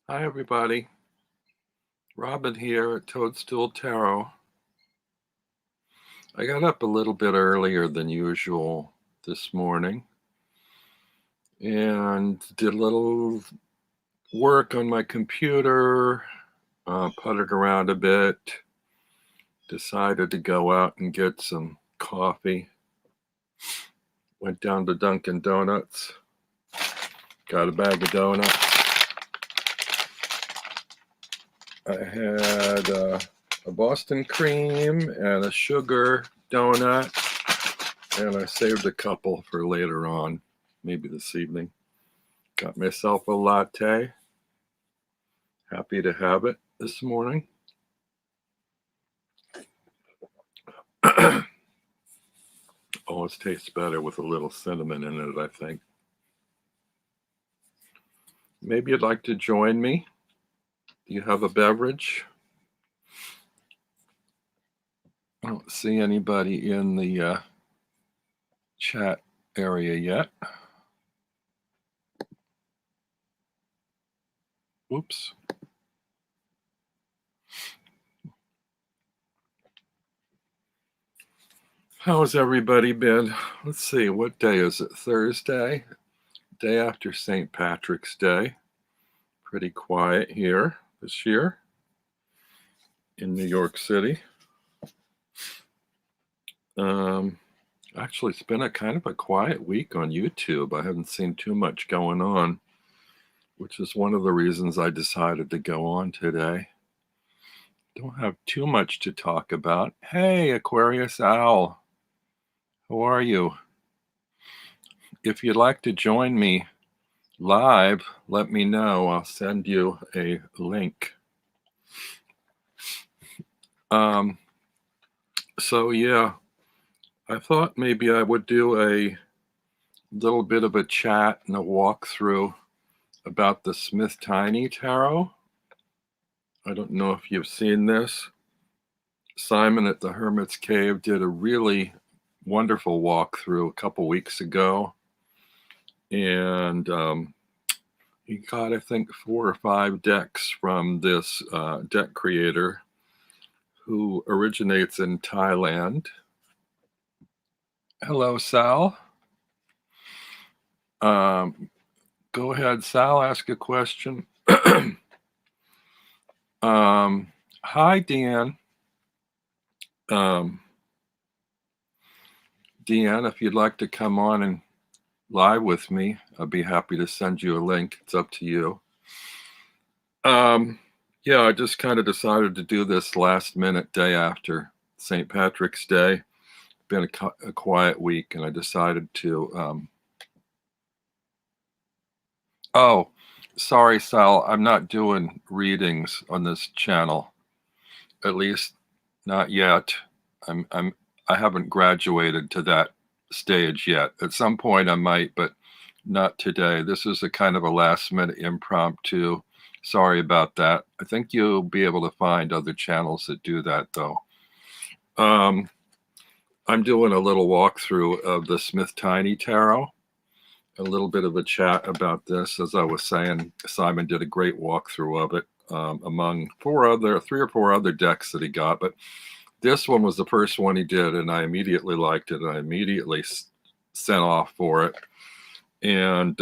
Hi, everybody. Robin here at Toadstool Tarot. I got up a little bit earlier than usual this morning and did a little work on my computer, puttered around a bit, decided to go out and get some coffee. Went down to Dunkin' Donuts, got a bag of donuts. I had a Boston cream and a sugar donut, and I saved a couple for later on, maybe this evening. Got myself a latte. Happy to have it this morning. Always tastes better with a little cinnamon in it, I think. Maybe you'd like to join me. Do you have a beverage? I don't see anybody in the chat area yet. Oops. How's everybody been? Let's see, what day is it? Thursday, day after St. Patrick's Day. Pretty quiet here this year in New York City. Actually, it's been a kind of a quiet week on YouTube. I haven't seen too much going on, which is one of the reasons I decided to go on today. Don't have too much to talk about. Hey, Aquarius Owl, how are you? If you'd like to join me live, let me know. I'll send you a link. So yeah, I thought maybe I would do a little bit of a chat and a walkthrough about the SmithTiny Tarot. I don't know if you've seen this. Simon at the Hermit's Cave did a really wonderful walkthrough a couple weeks ago. And he got, I think, 4 or 5 decks from this deck creator who originates in Thailand. Hello, Sal. Go ahead, Sal, ask a question. Hi, Dan. Deanne, if you'd like to come on and live with me, I'd be happy to send you a link. It's up to you. Yeah, I just kind of decided to do this last minute day after St. Patrick's Day. Been a quiet week, and I decided to oh, sorry, Sal, I'm not doing readings on this channel, at least not yet. I haven't graduated to that stage yet. At some point I might, but not today. This is a kind of a last minute impromptu. Sorry about that. I think you'll be able to find other channels that do that, though. I'm doing a little walkthrough of the SmithTiny Tarot, a little bit of a chat about this. As I was saying, Simon did a great walkthrough of it among 3 or 4 other decks that he got, but this one was the first one he did, and I immediately liked it, and I immediately sent off for it. And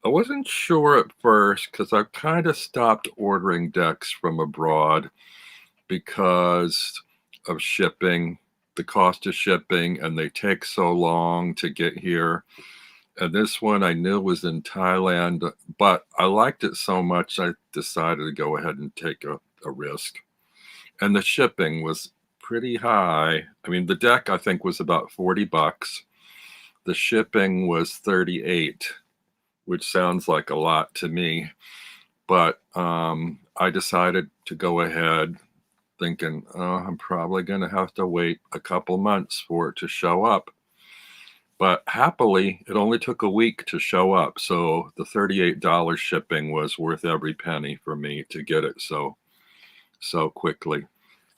I wasn't sure at first because I kind of stopped ordering decks from abroad because of shipping, the cost of shipping, and they take so long to get here. And this one I knew was in Thailand, but I liked it so much I decided to go ahead and take a risk. And the shipping was pretty high. I mean, the deck I think was about $40. The shipping was $38, which sounds like a lot to me. But I decided to go ahead thinking, oh, I'm probably going to have to wait a couple months for it to show up. But happily, it only took a week to show up. So the $38 shipping was worth every penny for me to get it so quickly.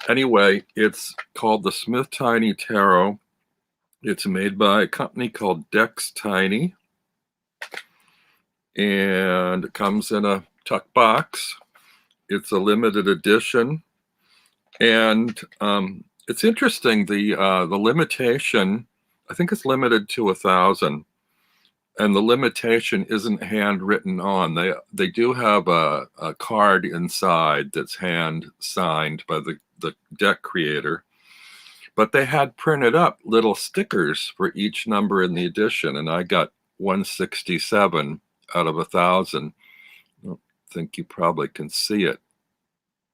Anyway, it's called the SmithTiny Tarot. It's made by a company called SmithTiny, and it comes in a tuck box. It's a limited edition, and it's interesting. The limitation, I think it's limited to 1,000, and the limitation isn't handwritten on. They do have a card inside that's hand signed by the deck creator, but they had printed up little stickers for each number in the edition, and I got 167 out of 1,000. I don't think you probably can see it,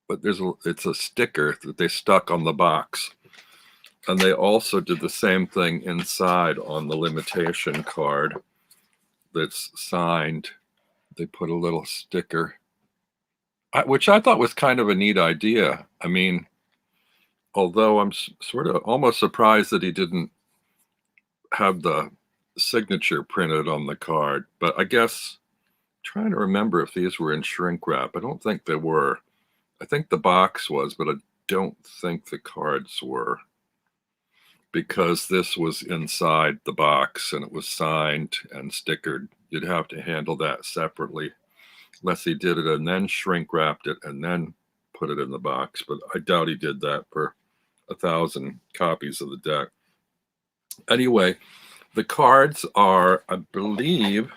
but it's a sticker that they stuck on the box. And they also did the same thing inside on the limitation card that's signed. They put a little sticker, which I thought was kind of a neat idea. I mean, although I'm sort of almost surprised that he didn't have the signature printed on the card, but I guess trying to remember if these were in shrink wrap. I don't think they were. I think the box was, but I don't think the cards were, because this was inside the box and it was signed and stickered. You'd have to handle that separately, unless he did it and then shrink wrapped it and then put it in the box. But I doubt he did that for 1,000 copies of the deck. Anyway, the cards are, I believe,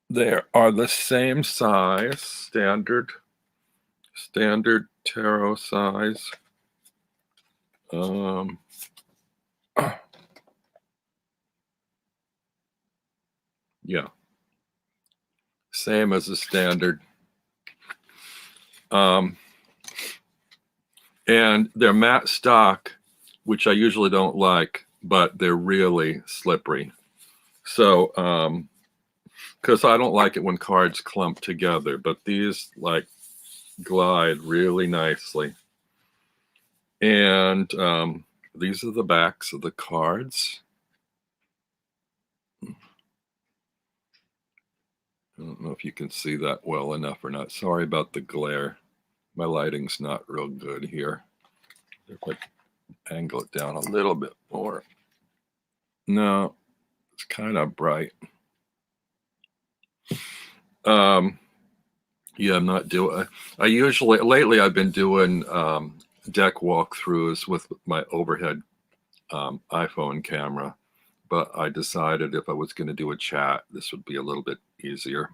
they are the same size, standard tarot size. Yeah, same as the standard. And they're matte stock, which I usually don't like, but they're really slippery. So, because I don't like it when cards clump together, but these like glide really nicely. And these are the backs of the cards. I don't know if you can see that well enough or not. Sorry about the glare. My lighting's not real good here. If I angle it down a little bit more. No, it's kind of bright. Yeah, I'm not doing. I usually lately I've been doing deck walkthroughs with my overhead iPhone camera, but I decided if I was going to do a chat, this would be a little bit easier.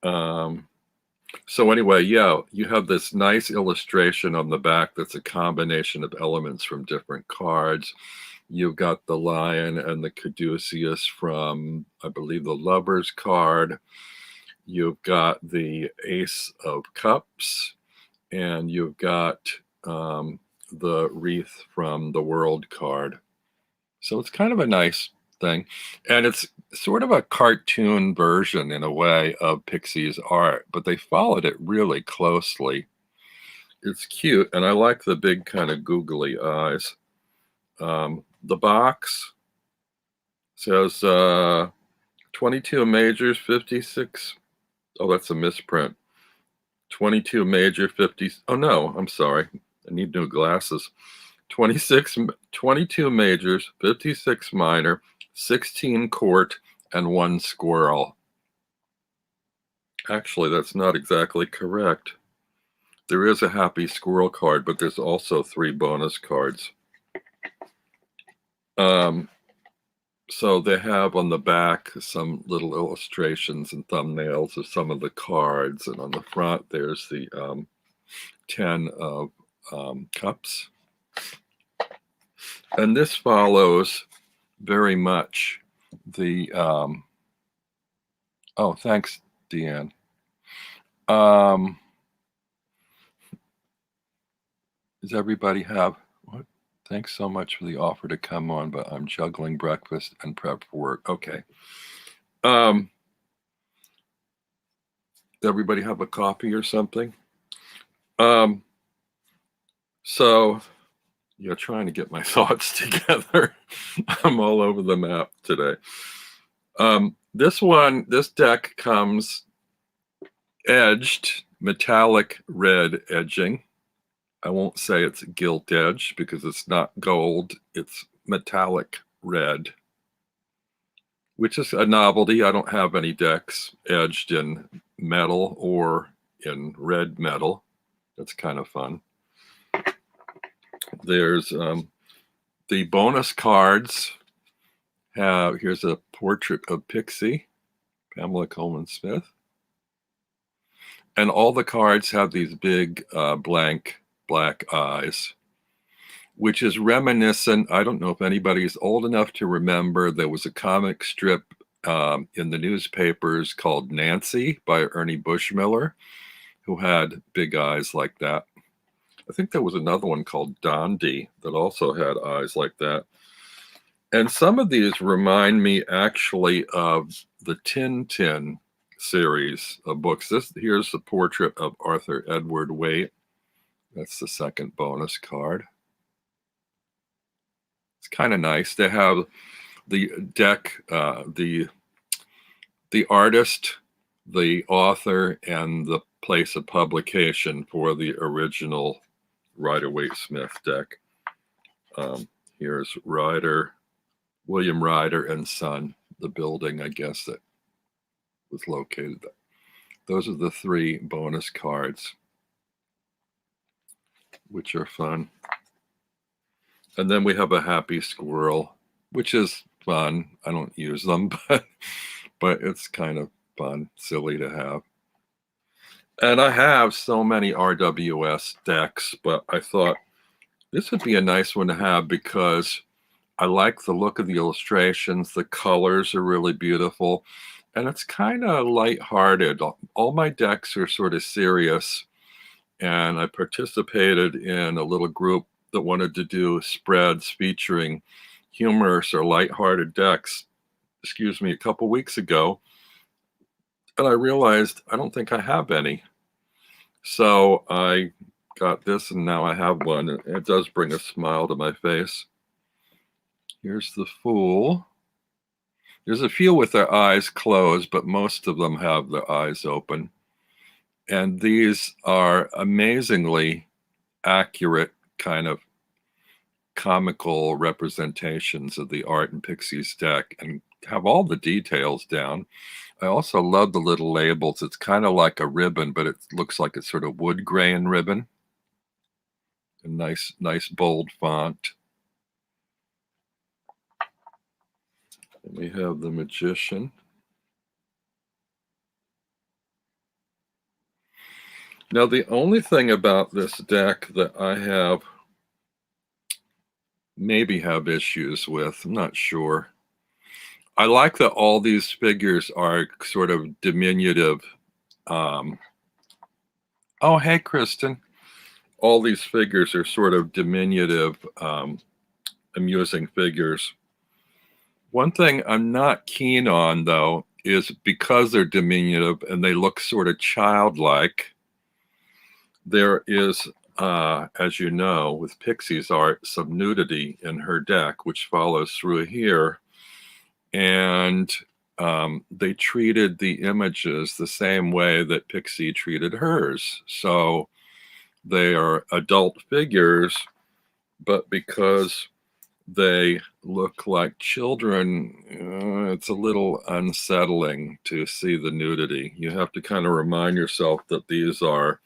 So anyway, yeah, you have this nice illustration on the back that's a combination of elements from different cards. You've got the lion and the caduceus from, I believe, the Lovers card. You've got the Ace of Cups, and you've got the wreath from the World card. So it's kind of a nice thing. And it's sort of a cartoon version in a way of Pixie's art, but they followed it really closely. It's cute, and I like the big kind of googly eyes. The box says 22 majors, 56. Oh, that's a misprint. 22 major, 50. Oh, no, I'm sorry. I need new glasses. 22 majors, 56 minor, 16 court, and 1 squirrel. Actually, that's not exactly correct. There is a happy squirrel card, but there's also 3 bonus cards. So they have on the back some little illustrations and thumbnails of some of the cards, and on the front there's the 10 of cups. And this follows very much the oh, thanks, Deanne. Does everybody have what? Thanks so much for the offer to come on, but I'm juggling breakfast and prep for work. Okay. Everybody have a coffee or something? So yeah, trying to get my thoughts together. I'm all over the map today. This deck comes edged, metallic red edging. I won't say it's gilt edge because it's not gold, it's metallic red. which is a novelty. I don't have any decks edged in metal or in red metal. That's kind of fun. There's the bonus cards. Here's a portrait of Pixie, Pamela Coleman Smith. And all the cards have these big blank black eyes, which is reminiscent. I don't know if anybody's old enough to remember, there was a comic strip in the newspapers called Nancy by Ernie Bushmiller, who had big eyes like that. I think there was another one called Dondi that also had eyes like that. And some of these remind me actually of the Tintin series of books. Here's the portrait of Arthur Edward Waite. That's the second bonus card. It's kind of nice. They have the deck, the artist, the author, and the place of publication for the original Rider-Waite-Smith deck. Here's William Ryder and Son, the building, I guess, that was located there. Those are the 3 bonus cards, which are fun. And then we have a happy squirrel, which is fun. I don't use them, but it's kind of fun, silly to have. And I have so many RWS decks, but I thought this would be a nice one to have because I like the look of the illustrations. The colors are really beautiful, and it's kind of lighthearted. All my decks are sort of serious, and I participated in a little group that wanted to do spreads featuring humorous or lighthearted decks, a couple weeks ago. And I realized I don't think I have any. So I got this, and now I have one. It does bring a smile to my face. Here's the Fool. There's a few with their eyes closed, but most of them have their eyes open. And these are amazingly accurate kind of comical representations of the art in Pixie's deck and have all the details down. I also love the little labels. It's kind of like a ribbon, but it looks like it's sort of wood grain ribbon. A nice bold font. And we have the Magician. Now, the only thing about this deck that I maybe have issues with, I'm not sure. I like that all these figures are sort of diminutive. Oh, hey, Kristen. All these figures are sort of diminutive, amusing figures. One thing I'm not keen on, though, is because they're diminutive and they look sort of childlike, there is, as you know, with Pixie's art, some nudity in her deck, which follows through here. And they treated the images the same way that Pixie treated hers. So they are adult figures, but because they look like children, it's a little unsettling to see the nudity. You have to kind of remind yourself that these are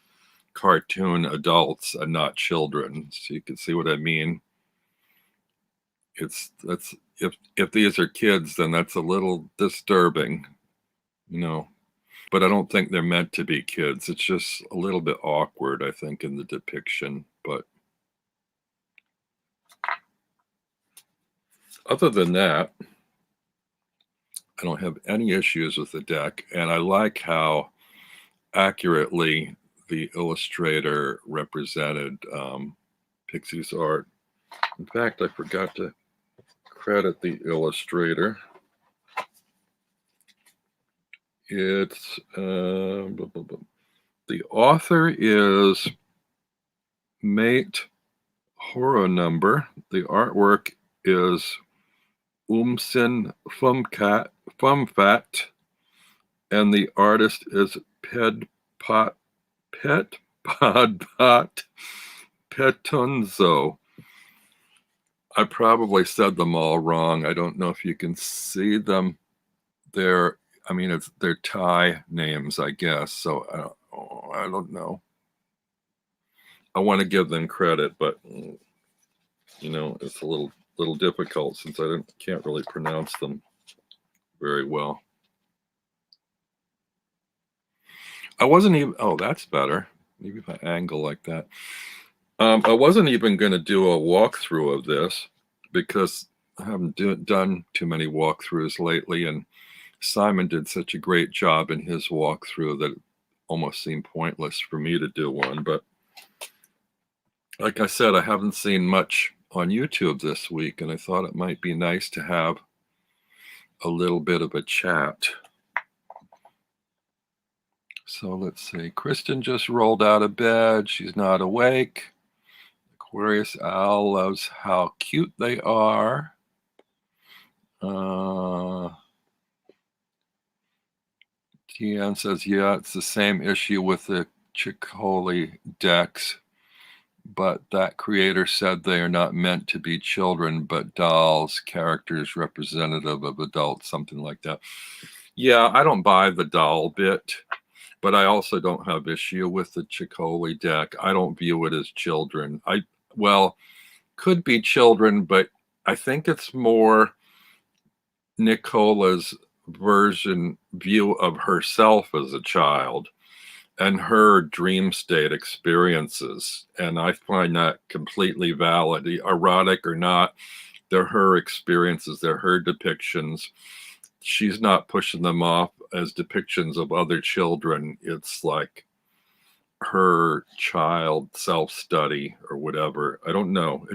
cartoon adults and not children. So you can see what I mean. If these are kids, then that's a little disturbing, but I don't think they're meant to be kids. It's just a little bit awkward, I think, in the depiction. But other than that, I don't have any issues with the deck, and I like how accurately the illustrator represented Pixie's art. In fact, I forgot to credit the illustrator. It's the author is Mate Horror Number. The artwork is Umsin Fumfat, and the artist is Petpodpot Petunzo. I probably said them all wrong. I don't know if you can see them. they're, I mean, they're Thai names, I guess. So I don't know. I want to give them credit, but it's a little difficult since I can't really pronounce them very well. I wasn't even. Oh, that's better. Maybe if I angle like that. I wasn't even going to do a walkthrough of this because I haven't done too many walkthroughs lately, and Simon did such a great job in his walkthrough that it almost seemed pointless for me to do one. But like I said, I haven't seen much on YouTube this week, and I thought it might be nice to have a little bit of a chat. So let's see. Kristen just rolled out of bed. She's not awake. Aquarius Owl loves how cute they are. Tian says, yeah, it's the same issue with the chicoli decks, but that creator said they are not meant to be children, but dolls, characters representative of adults, something like that. Yeah, I don't buy the doll bit, but I also don't have issue with the chicoli deck. I don't view it as children. Could be children, but I think it's more Nicola's view of herself as a child and her dream state experiences. And I find that completely valid, erotic or not. They're her experiences, they're her depictions. She's not pushing them off as depictions of other children. It's like her child self-study or whatever. I don't know.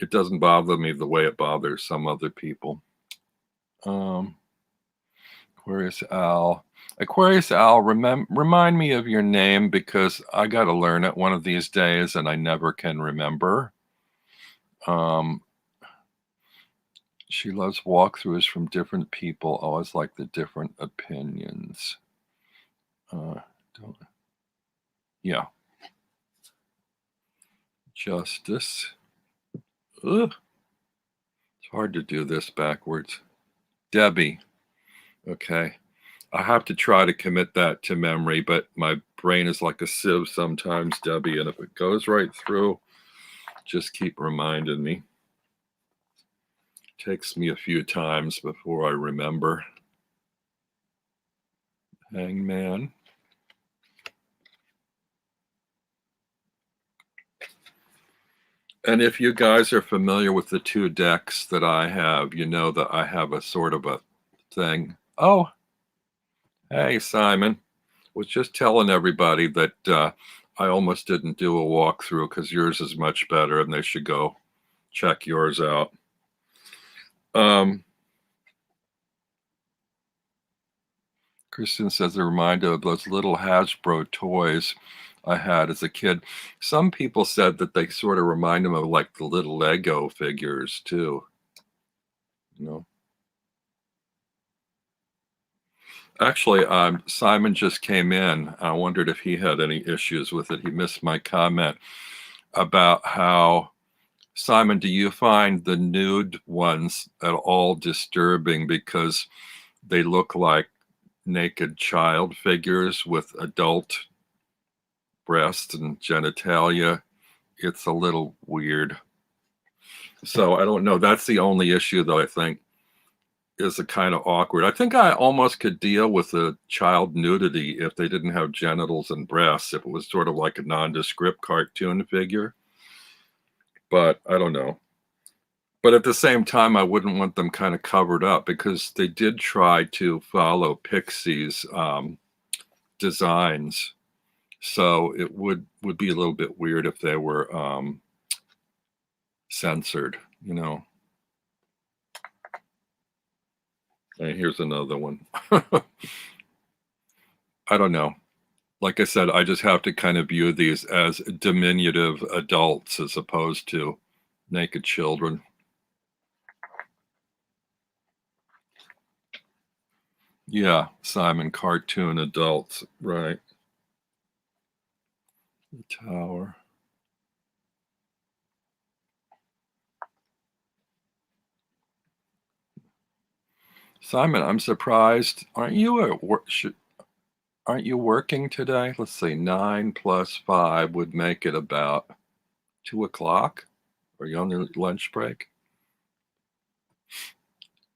It doesn't bother me the way it bothers some other people. Aquarius Owl. Aquarius Owl, remind me of your name because I got to learn it one of these days and I never can remember. She loves walkthroughs from different people. Always like the different opinions. Yeah. Justice. Ugh. It's hard to do this backwards. Debbie. Okay. I have to try to commit that to memory, but my brain is like a sieve sometimes, Debbie, and if it goes right through, just keep reminding me. Takes me a few times before I remember. Hangman. And if you guys are familiar with the two decks that I have, you know that I have a sort of a thing. Oh, hey, Simon. Was just telling everybody that I almost didn't do a walkthrough because yours is much better and they should go check yours out. Kristen says a reminder of those little Hasbro toys I had as a kid. Some people said that they sort of remind them of like the little Lego figures too. Actually, Simon just came in. I wondered if he had any issues with it. He missed my comment about how, Simon, do you find the nude ones at all disturbing because they look like naked child figures with adult breasts and genitalia? It's a little weird. So I don't know. That's the only issue that I think is a kind of awkward. I think I almost could deal with the child nudity if they didn't have genitals and breasts, if it was sort of like a nondescript cartoon figure. But I don't know. But at the same time, I wouldn't want them kind of covered up because they did try to follow Pixie's designs. So it would be a little bit weird if they were censored, And here's another one. I don't know. Like I said, I just have to kind of view these as diminutive adults as opposed to naked children. Yeah, Simon, cartoon adults, right. The tower. Simon, I'm surprised. Aren't you at work? Aren't you working today? Let's see, 9 plus 5 would make it about 2 o'clock. Are you on your lunch break?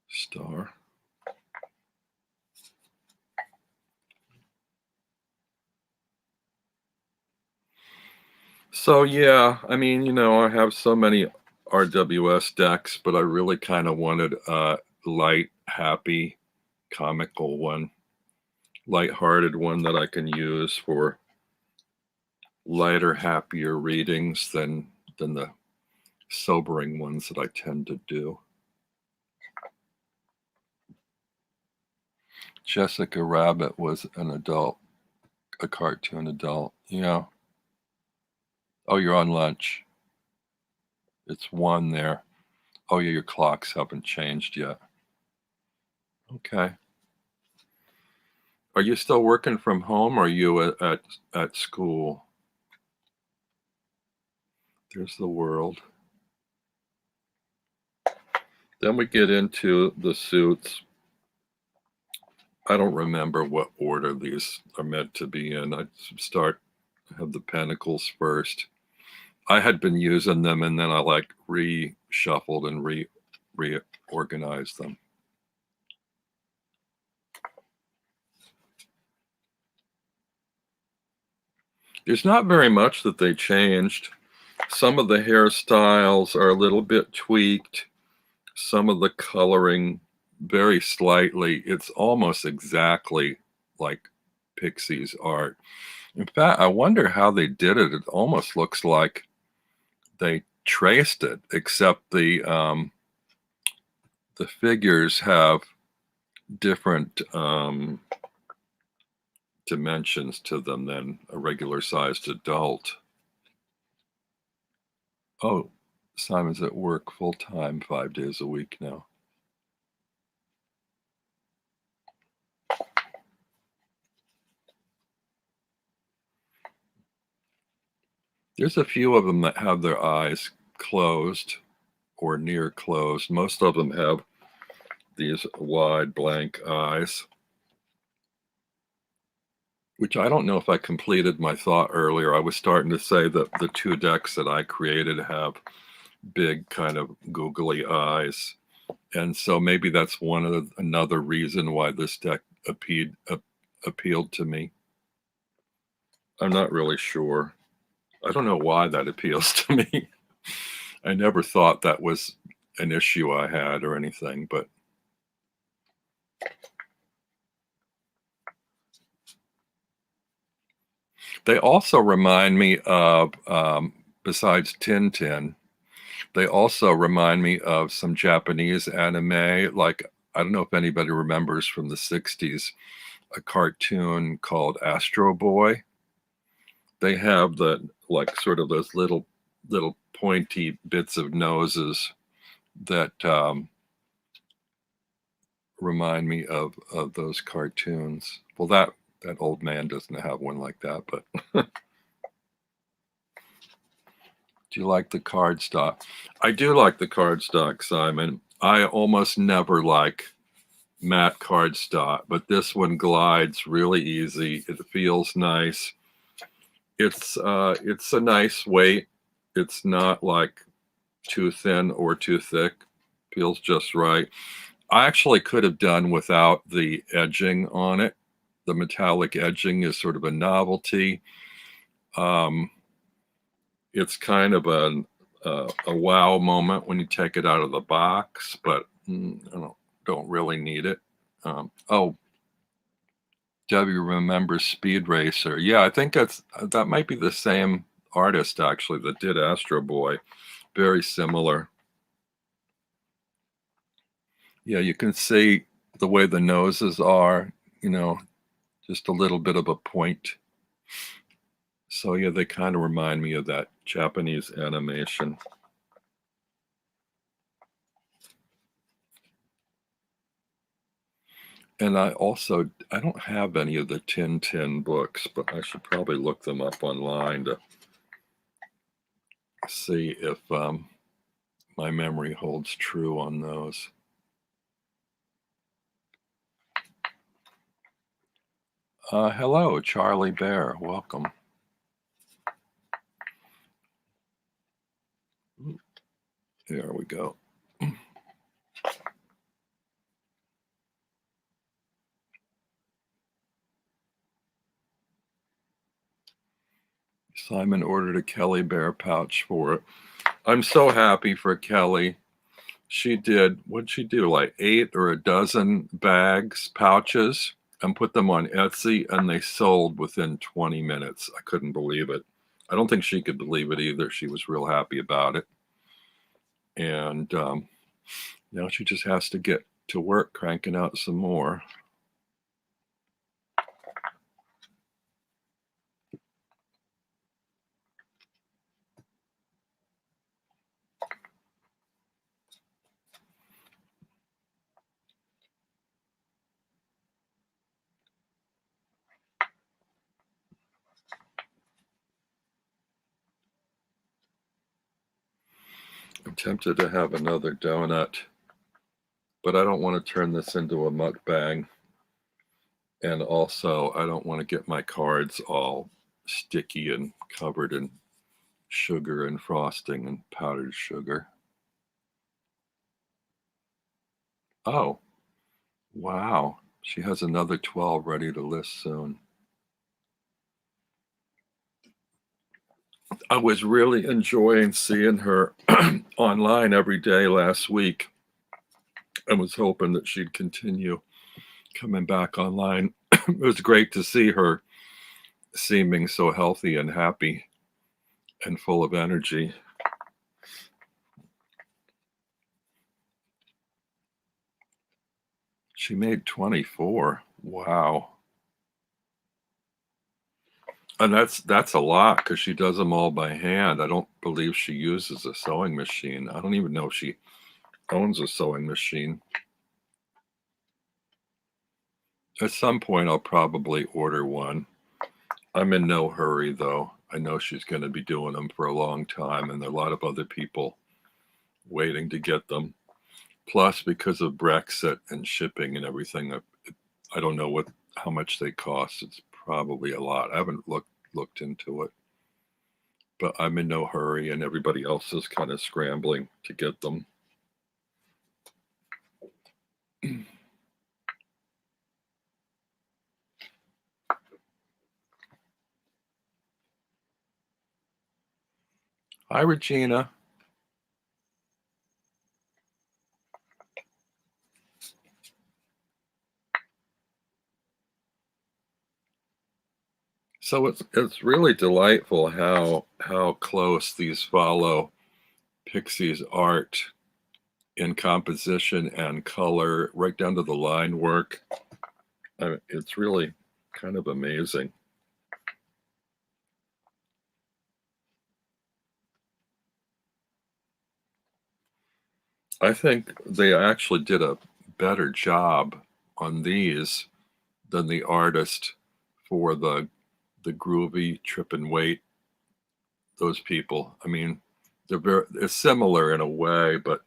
Star. So yeah, I mean, I have so many RWS decks, but I really kind of wanted a light, happy, comical one, light-hearted one that I can use for lighter, happier readings than the sobering ones that I tend to do. Jessica Rabbit was an adult, a cartoon adult. Yeah. Oh, you're on lunch. It's 1 there. Oh, yeah, your clocks haven't changed yet. Okay. Are you still working from home or are you at school? There's the world. Then we get into the suits. I don't remember what order these are meant to be in. I have the pentacles first. I had been using them and then I reshuffled and reorganized them. There's not very much that they changed. Some of the hairstyles are a little bit tweaked. Some of the coloring very slightly. It's almost exactly like Pixie's art. In fact, I wonder how they did it. It almost looks like they traced it, except the figures have different dimensions to them than a regular sized adult. Oh, Simon's at work full time, 5 days a week now. There's a few of them that have their eyes closed or near closed. Most of them have these wide blank eyes, which I don't know if I completed my thought earlier. I was starting to say that the 2 decks that I created have big kind of googly eyes. And so maybe that's another reason why this deck appealed to me. I'm not really sure. I don't know why that appeals to me. I never thought that was an issue I had or anything, but they also remind me of, besides Tintin, they also remind me of some Japanese anime. Like, I don't know if anybody remembers from the 60s, a cartoon called Astro Boy. They have sort of those little pointy bits of noses that remind me of those cartoons. Well, that old man doesn't have one like that, but do you like the cardstock? I do like the cardstock, Simon. I almost never like matte cardstock, but this one glides really easy. It feels nice. It's a nice weight. It's not like too thin or too thick. Feels just right. I actually could have done without the edging on it. The metallic edging is sort of a novelty. It's kind of a wow moment when you take it out of the box, but I don't really need it. Oh, Debbie remembers Speed Racer. Yeah, I think that might be the same artist actually that did Astro Boy. Very similar. Yeah, you can see the way the noses are, just a little bit of a point. So yeah, they kind of remind me of that Japanese animation. And I don't have any of the Tintin books, but I should probably look them up online to see if my memory holds true on those. Hello, Charlie Bear. Welcome. There we go. Simon ordered a Kelly Bear pouch for it. I'm so happy for Kelly. She did, what'd she do, like 8 or a dozen bags, pouches, and put them on Etsy, and they sold within 20 minutes. I couldn't believe it. I don't think she could believe it either. She was real happy about it. And now she just has to get to work cranking out some more. I'm tempted to have another donut, but I don't want to turn this into a mukbang. And also, I don't want to get my cards all sticky and covered in sugar and frosting and powdered sugar. Oh, wow. She has another 12 ready to list soon. I was really enjoying seeing her online every day last week. I was hoping that she'd continue coming back online. It was great to see her seeming so healthy and happy and full of energy. She made 24. Wow. And that's a lot because she does them all by hand. I don't believe she uses a sewing machine. I don't even know if she owns a sewing machine. At some point, I'll probably order one. I'm in no hurry, though. I know she's going to be doing them for a long time, and there are a lot of other people waiting to get them. Plus, because of Brexit and shipping and everything, I don't know how much they cost. It's probably a lot. I haven't looked into it, but I'm in no hurry, and everybody else is kind of scrambling to get them. Hi, Regina. So it's really delightful how close these follow Pixie's art in composition and color, right down to the line work. It's really kind of amazing. I think they actually did a better job on these than the artist for the groovy trip and wait. Those people. I mean, they're similar in a way, but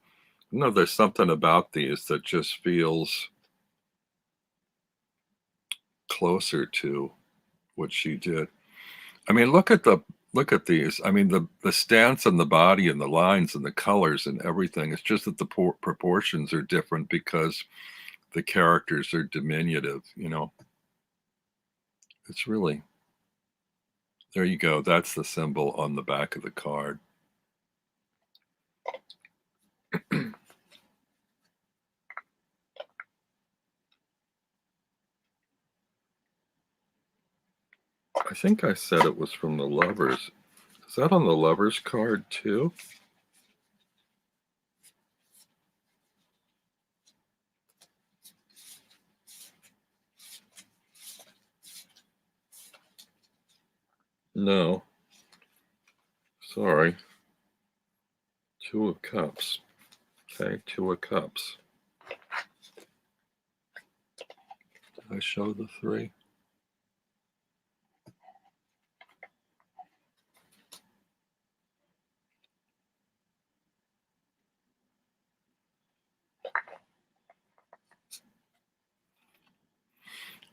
there's something about these that just feels closer to what she did. I mean, look at these. I mean, the stance and the body and the lines and the colors and everything. It's just that the proportions are different because the characters are diminutive. It's really, there you go. That's the symbol on the back of the card. I think I said it was from the Lovers. Is that on the Lovers card too? No. Sorry. Two of Cups. Okay, Two of Cups. Did I show the 3?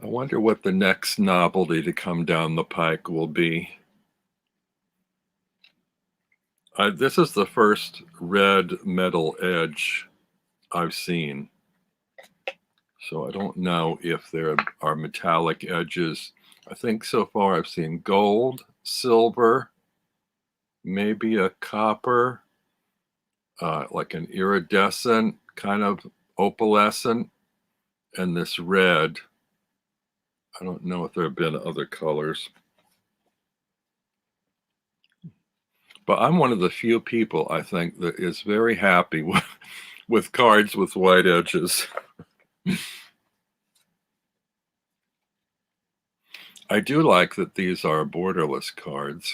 I wonder what the next novelty to come down the pike will be. This is the first red metal edge I've seen. So I don't know if there are metallic edges. I think so far I've seen gold, silver, maybe a copper, like an iridescent, kind of opalescent, and this red. I don't know if there have been other colors. But I'm one of the few people, I think, that is very happy with cards with white edges. I do like that these are borderless cards.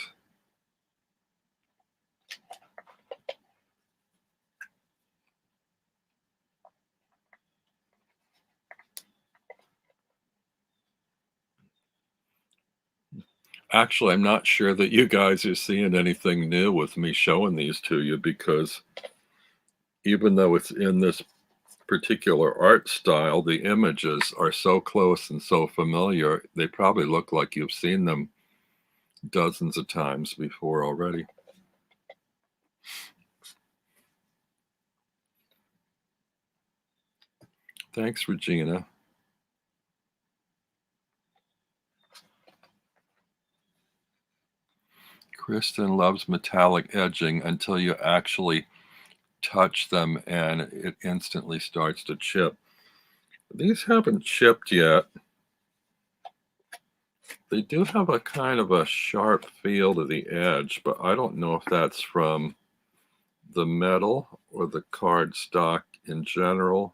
Actually, I'm not sure that you guys are seeing anything new with me showing these to you, because even though it's in this particular art style, the images are so close and so familiar, they probably look like you've seen them dozens of times before already. Thanks, Regina. Kristen loves metallic edging until you actually touch them and it instantly starts to chip. These haven't chipped yet. They do have a kind of a sharp feel to the edge, but I don't know if that's from the metal or the card stock in general.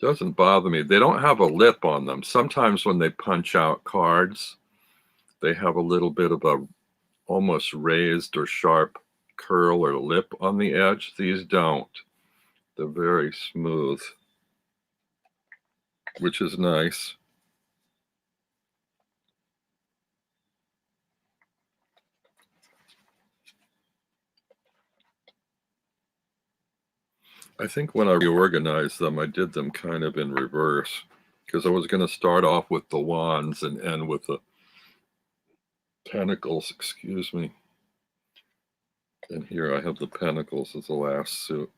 Doesn't bother me. They don't have a lip on them. Sometimes when they punch out cards, they have a little bit of a almost raised or sharp curl or lip on the edge. These don't. They're very smooth, which is nice. I think when I reorganized them, I did them kind of in reverse, because I was going to start off with the wands and end with the pentacles, excuse me. And here I have the pentacles as the last suit.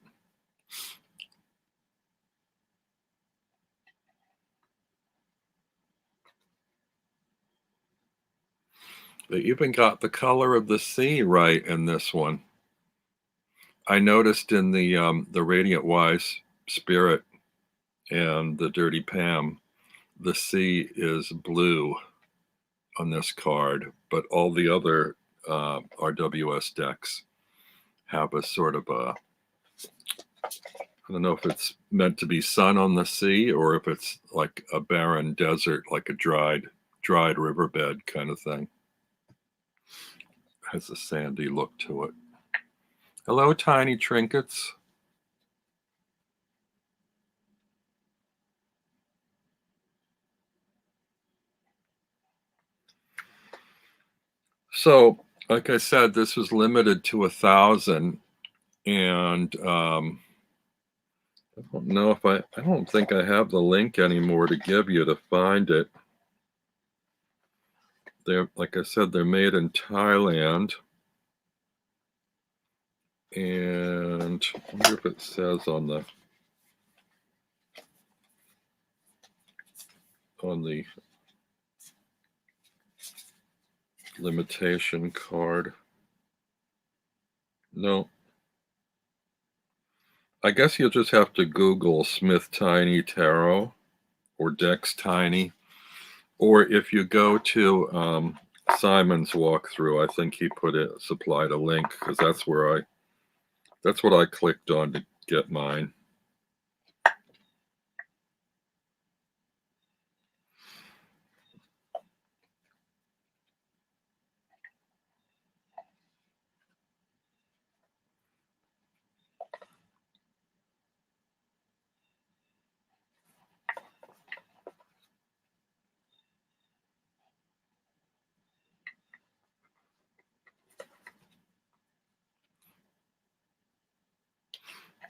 They even got the color of the sea right in this one. I noticed in the Radiant Wise Spirit and the Dirty Pam, the sea is blue on this card, but all the other RWS decks have a sort of a, I don't know if it's meant to be sun on the sea or if it's like a barren desert, like a dried riverbed kind of thing. Has a sandy look to it. Hello, Tiny Trinkets. So, like I said, this was limited to 1,000, and I don't know if I don't think I have the link anymore to give you to find it. They're, like I said, they're made in Thailand, and I wonder if it says on the limitation card. No. I guess you'll just have to Google SmithTiny Tarot or DexTiny, or if you go to Simon's walkthrough, I think he supplied a link, because that's what I clicked on to get mine.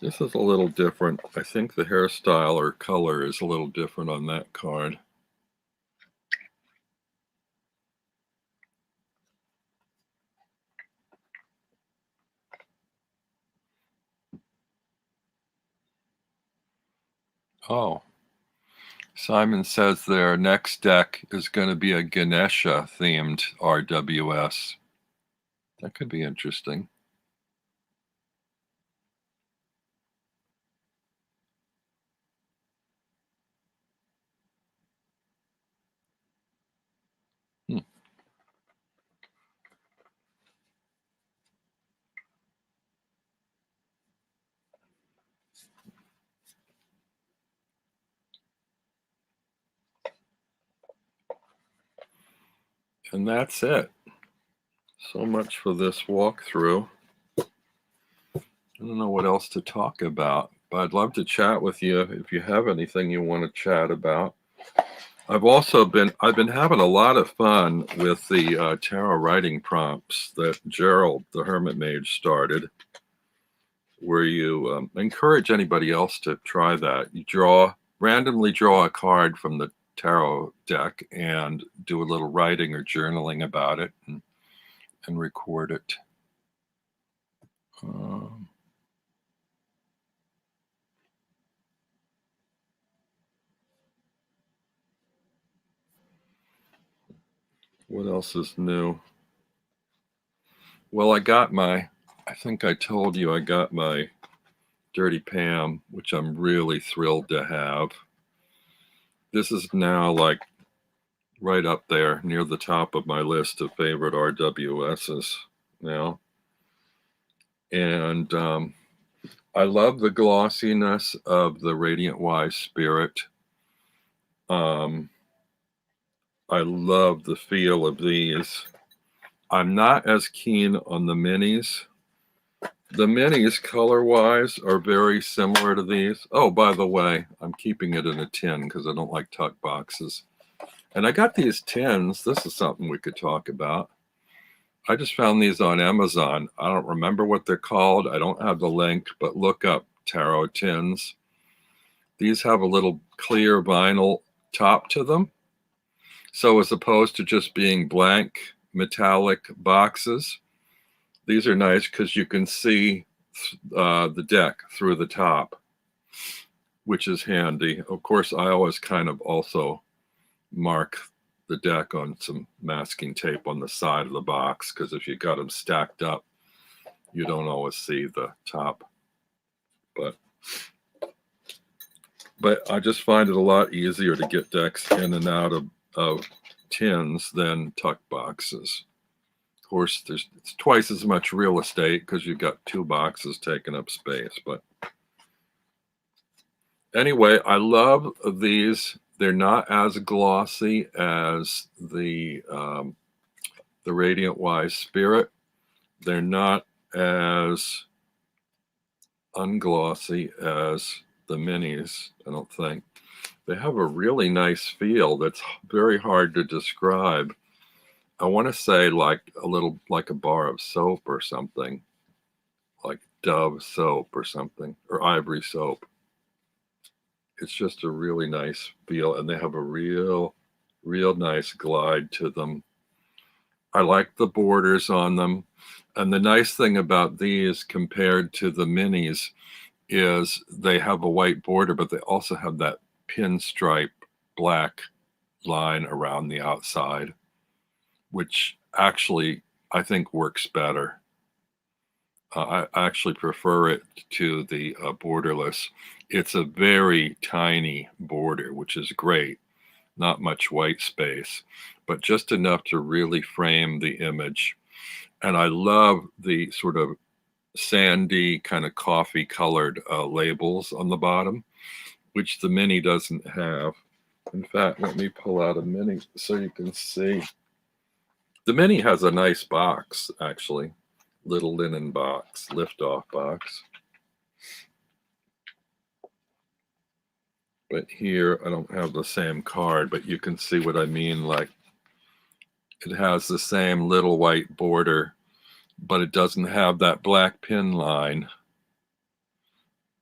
This is a little different. I think the hairstyle or color is a little different on that card. Oh, Simon says their next deck is going to be a Ganesha themed RWS. That could be interesting. Hmm. And that's it. So much for this walkthrough. I don't know what else to talk about, but I'd love to chat with you if you have anything you want to chat about. I've been having a lot of fun with the tarot writing prompts that Gerald, the Hermit Mage, started, where you encourage anybody else to try that. You randomly draw a card from the tarot deck and do a little writing or journaling about it and record it. What else is new? Well, I think I told you I got my Dirty Pam, which I'm really thrilled to have. This is now like right up there near the top of my list of favorite RWSs now. And I love the glossiness of the Radiant Wise Spirit. I love the feel of these. I'm not as keen on the minis. The minis, color-wise, are very similar to these. Oh, by the way, I'm keeping it in a tin because I don't like tuck boxes. And I got these tins. This is something we could talk about. I just found these on Amazon. I don't remember what they're called. I don't have the link, but look up tarot tins. These have a little clear vinyl top to them. So as opposed to just being blank metallic boxes, these are nice because you can see the deck through the top, which is handy. Of course, I always kind of also mark the deck on some masking tape on the side of the box, because if you got them stacked up, you don't always see the top. But I just find it a lot easier to get decks in and out of tins than tuck boxes. Of course, it's twice as much real estate because you've got two boxes taking up space. But anyway, I love these. They're not as glossy as the Radiant Wise Spirit. They're not as unglossy as the minis, I don't think. They have a really nice feel that's very hard to describe. I want to say like a bar of soap or something, like Dove soap or something, or Ivory soap. It's just a really nice feel, and they have a real nice glide to them. I like the borders on them. And the nice thing about these compared to the minis is they have a white border, but they also have that pinstripe black line around the outside, which actually I think works better. I actually prefer it to the borderless. It's a very tiny border, which is great. Not much white space, but just enough to really frame the image. And I love the sort of sandy, kind of coffee colored labels on the bottom, which the mini doesn't have. In fact, let me pull out a mini so you can see. The mini has a nice box, actually. Little linen box, lift-off box. But here, I don't have the same card, but you can see what I mean. Like, it has the same little white border, but it doesn't have that black pin line.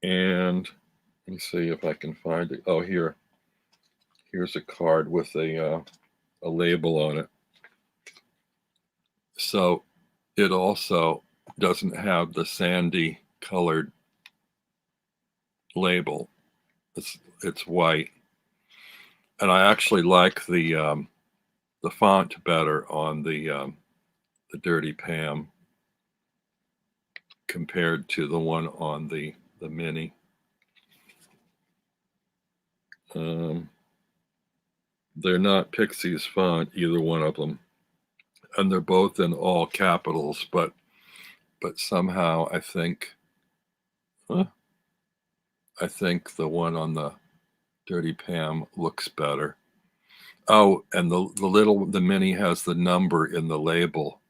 And let me see if I can find it. Oh, here's a card with a label on it. So it also doesn't have the sandy colored label. It's white, and I actually like the font better on the Dirty Pam compared to the one on the mini. They're not Pixie's font, either one of them, and they're both in all capitals, but somehow I think the one on the Dirty Pam looks better. Oh, and the mini has the number in the label,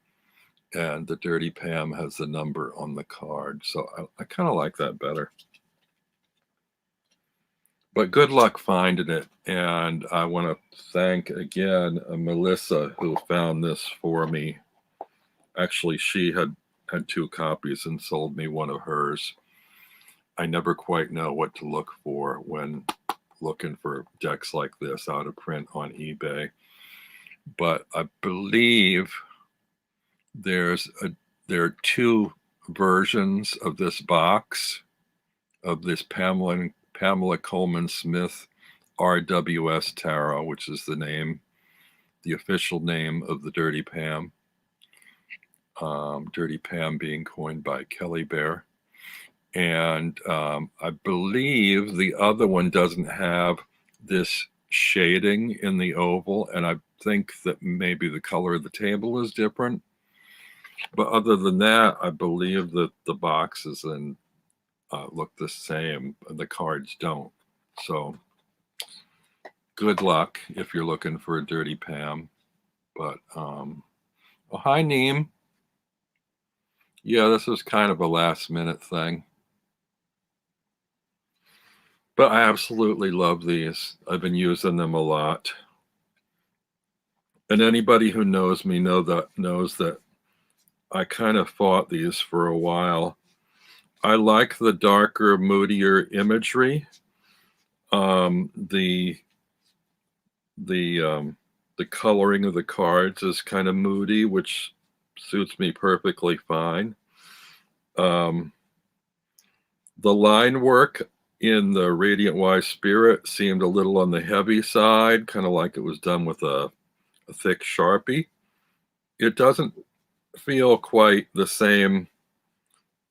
and the Dirty Pam has the number on the card. So I kind of like that better. But good luck finding it. And I want to thank again Melissa, who found this for me. Actually, she had 2 copies and sold me one of hers. I never quite know what to look for when looking for decks like this out of print on eBay. But I believe there are 2 versions of this box of this Pamela Coleman Smith RWS Tarot, which is the official name of the Dirty Pam. Dirty Pam being coined by Kelly Bear. And I believe the other one doesn't have this shading in the oval, and I think that maybe the color of the table is different. But other than that, I believe that the boxes look the same. The cards don't. So good luck if you're looking for a Dirty Pam. But oh, hi, Neem. Yeah, this was kind of a last minute thing. But I absolutely love these. I've been using them a lot. And anybody who knows me knows that I kind of fought these for a while. I like the darker, moodier imagery. The coloring of the cards is kind of moody, which suits me perfectly fine. The line work in the Radiant Wise Spirit seemed a little on the heavy side, kind of like it was done with a thick Sharpie. It doesn't feel quite the same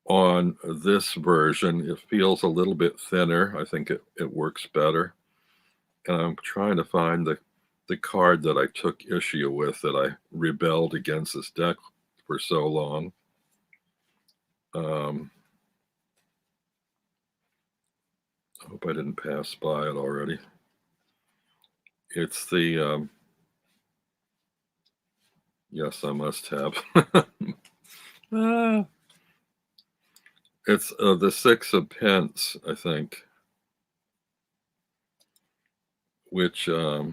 on this version. It feels a little bit thinner. I think it works better. And I'm trying to find the card that I took issue with, that I rebelled against this deck for so long. I hope I didn't pass by it already. It's the yes, I must have. It's the 6 of Pence, I think, which I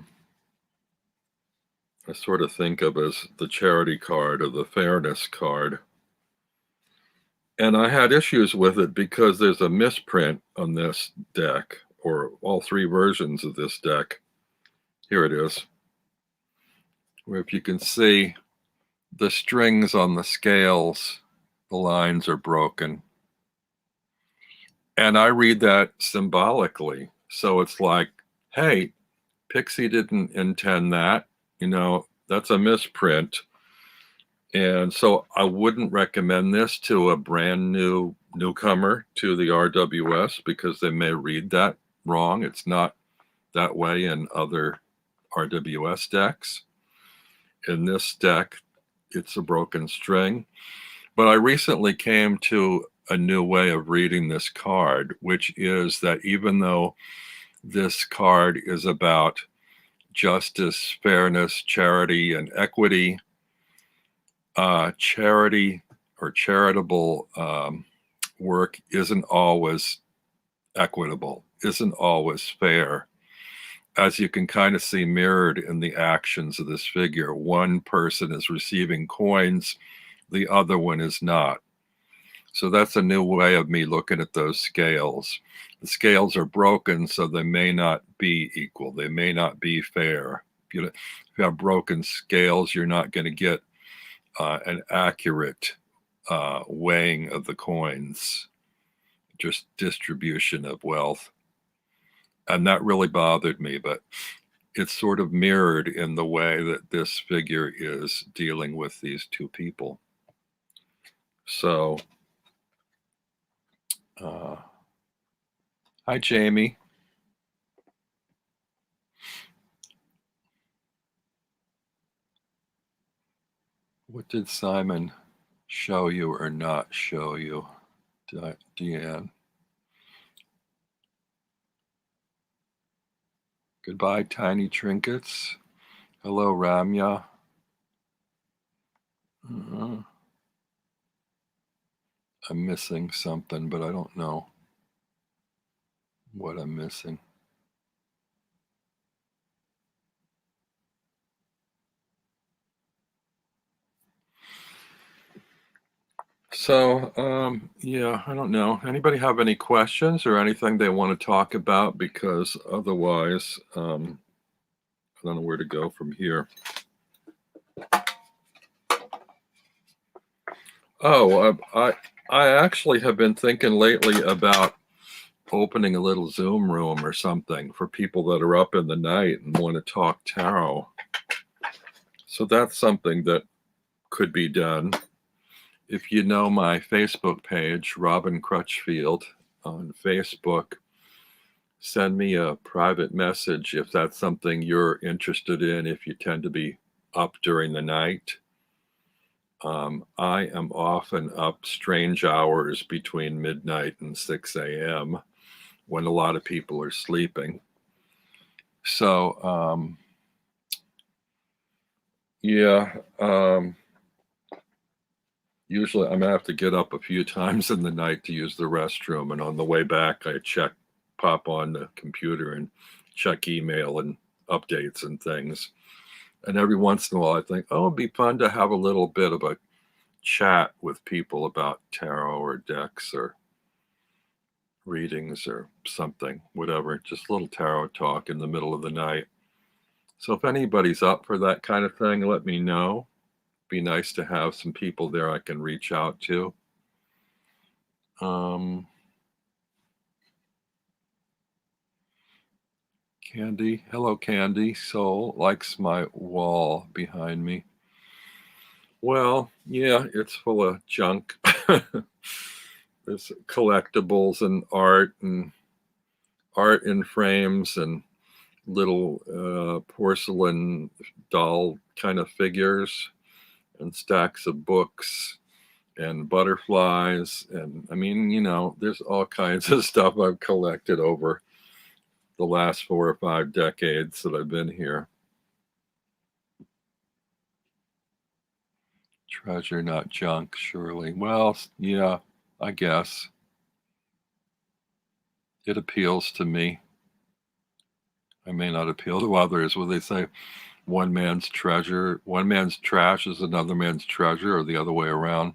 sort of think of as the charity card or the fairness card. And I had issues with it because there's a misprint on this deck, or all 3 versions of this deck. Here it is, where if you can see the strings on the scales, the lines are broken. And I read that symbolically. So it's like, hey, Pixie didn't intend that. That's a misprint. And so I wouldn't recommend this to a brand new newcomer to the RWS, because they may read that wrong. It's not that way in other RWS decks. In this deck, it's a broken string. But I recently came to a new way of reading this card, which is that even though this card is about justice, fairness, charity, and equity, charity or charitable work isn't always equitable, isn't always fair, as you can kind of see mirrored in the actions of this figure. One person is receiving coins, the other one is not. So that's a new way of me looking at those scales. The scales are broken, so they may not be equal. They may not be fair. If you have broken scales, you're not going to get an accurate weighing of the coins, just distribution of wealth. And that really bothered me, but it's sort of mirrored in the way that this figure is dealing with these two people. So, hi, Jamie. What did Simon show you or not show you, Deanne? Goodbye, Tiny Trinkets. Hello, Ramya. I'm missing something, but I don't know what I'm missing. So, yeah, I don't know. Anybody have any questions or anything they want to talk about? Because otherwise, I don't know where to go from here. Oh, I actually have been thinking lately about opening a little Zoom room or something for people that are up in the night and want to talk tarot. So that's something that could be done. If you know my Facebook page, Robin Crutchfield on Facebook, send me a private message if that's something you're interested in, if you tend to be up during the night. I am often up strange hours between midnight and 6 a.m. when a lot of people are sleeping. So, yeah, usually I'm gonna have to get up a few times in the night to use the restroom, and on the way back, I pop on the computer and check email and updates and things. And every once in a while, I think, oh, it'd be fun to have a little bit of a chat with people about tarot or decks or readings or something, whatever, just a little tarot talk in the middle of the night. So if anybody's up for that kind of thing, let me know. Be nice to have some people there I can reach out to. Candy, hello Candy. Soul likes my wall behind me. Well, yeah, it's full of junk. There's collectibles and art in frames and little porcelain doll kind of figures and stacks of books and butterflies. And I mean, there's all kinds of stuff I've collected over the last 4 or 5 decades that I've been here. Treasure, not junk, surely. Well, yeah, I guess. It appeals to me. I may not appeal to others. Will they say one man's trash is another man's treasure, or the other way around?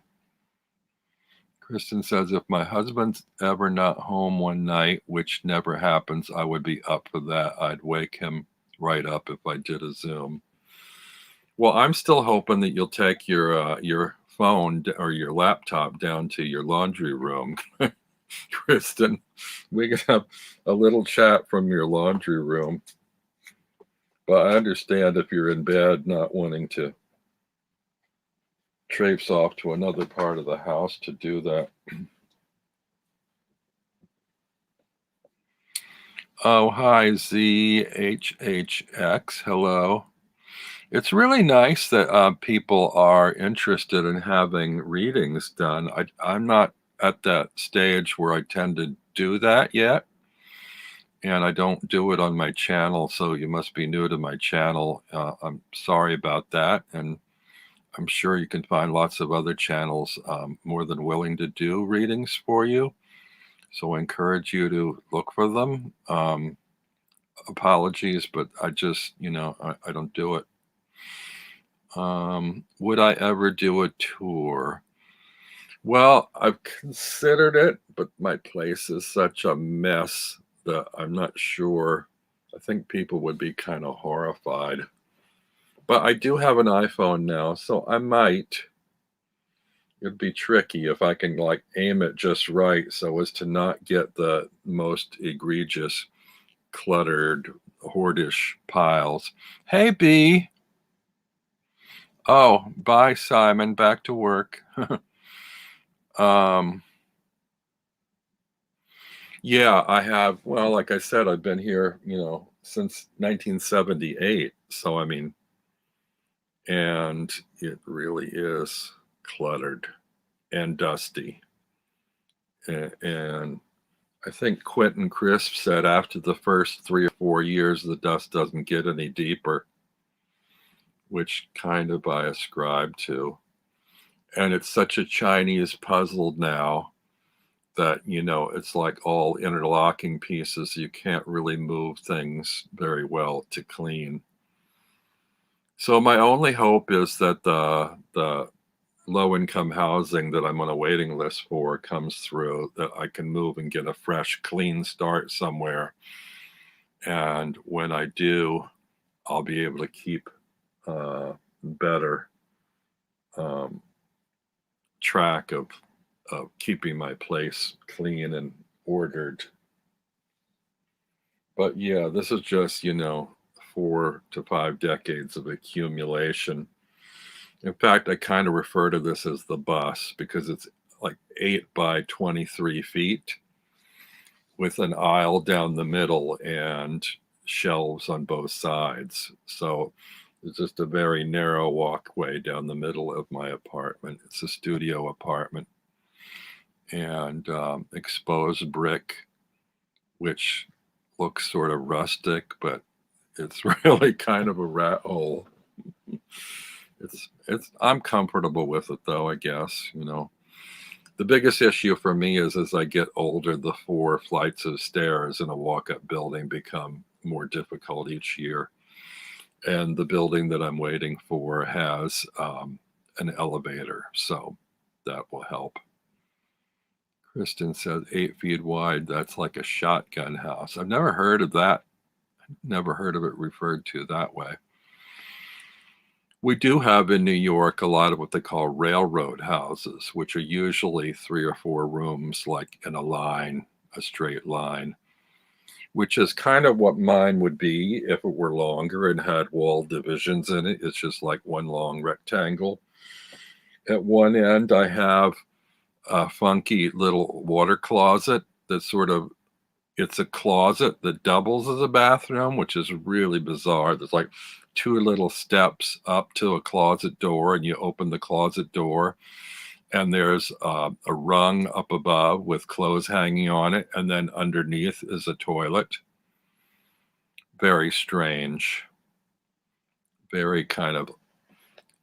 Kristen says, if my husband's ever not home one night, which never happens, I would be up for that. I'd wake him right up if I did a Zoom. Well, I'm still hoping that you'll take your phone or your laptop down to your laundry room, Kristen. We can have a little chat from your laundry room. But I understand if you're in bed not wanting to traipse off to another part of the house to do that. Oh, hi, ZHHX. Hello. It's really nice that people are interested in having readings done. I'm not at that stage where I tend to do that yet. And I don't do it on my channel, so you must be new to my channel. I'm sorry about that. And I'm sure you can find lots of other channels more than willing to do readings for you. So I encourage you to look for them. Apologies, but I just, I don't do it. Would I ever do a tour? Well, I've considered it, but my place is such a mess that I'm not sure. I think people would be kind of horrified. But I do have an iPhone now, so I might. It'd be tricky if I can like aim it just right so as to not get the most egregious, cluttered, hoardish piles. Hey, B. Oh, bye, Simon. Back to work. um, yeah, I have. Well, like I said, I've been here, since 1978. So, I mean, and it really is cluttered and dusty. And I think Quentin Crisp said after the first 3 or 4 years, the dust doesn't get any deeper, which kind of I ascribe to. And it's such a Chinese puzzle now that, it's like all interlocking pieces. You can't really move things very well to clean. So my only hope is that the low income housing that I'm on a waiting list for comes through, that I can move and get a fresh, clean start somewhere. And when I do, I'll be able to keep better um, track of keeping my place clean and ordered. But yeah, this is just, 4 to 5 decades of accumulation. In fact, I kind of refer to this as the bus because it's like 8 by 23 feet with an aisle down the middle and shelves on both sides. So it's just a very narrow walkway down the middle of my apartment. It's a studio apartment, and exposed brick, which looks sort of rustic, but it's really kind of a rat hole. It's I'm comfortable with it though, I guess. The biggest issue for me is as I get older, the 4 flights of stairs in a walk-up building become more difficult each year. And the building that I'm waiting for has an elevator, so that will help. Kristen says 8 feet wide. That's like a shotgun house. I've never heard of that. Never heard of it referred to that way. We do have in New York a lot of what they call railroad houses, which are usually 3 or 4 rooms, like in a straight line, which is kind of what mine would be if it were longer and had wall divisions in it. It's just like one long rectangle. At one end, I have a funky little water closet that's it's a closet that doubles as a bathroom, which is really bizarre. There's like 2 little steps up to a closet door, and you open the closet door, and there's a rung up above with clothes hanging on it, and then underneath is a toilet. Very strange, very kind of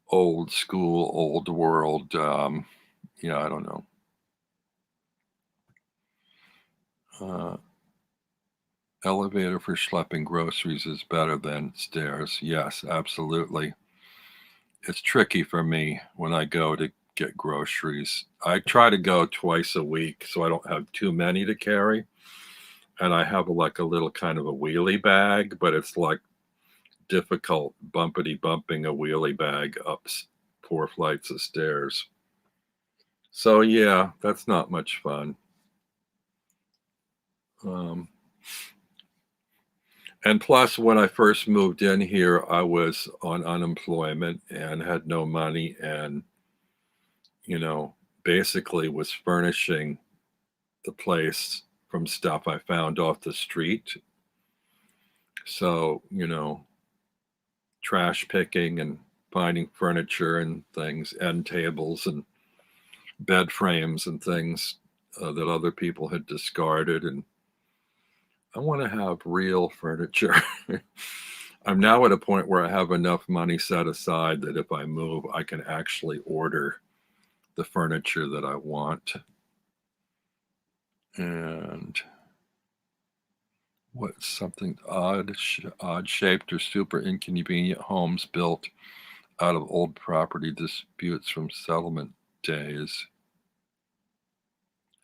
old school, old world. I don't know. Elevator for schlepping groceries is better than stairs. Yes, absolutely. It's tricky for me when I go to get groceries. I try to go twice a week so I don't have too many to carry. And I have like a little kind of a wheelie bag, but it's like difficult bumpity bumping a wheelie bag up 4 flights of stairs. So yeah, that's not much fun. And plus, when I first moved in here, I was on unemployment and had no money, and basically was furnishing the place from stuff I found off the street. So, trash picking and finding furniture and things, end tables and bed frames and things that other people had discarded. And I want to have real furniture. I'm now at a point where I have enough money set aside that if I move, I can actually order the furniture that I want. And what's something odd shaped or super inconvenient homes built out of old property disputes from settlement days?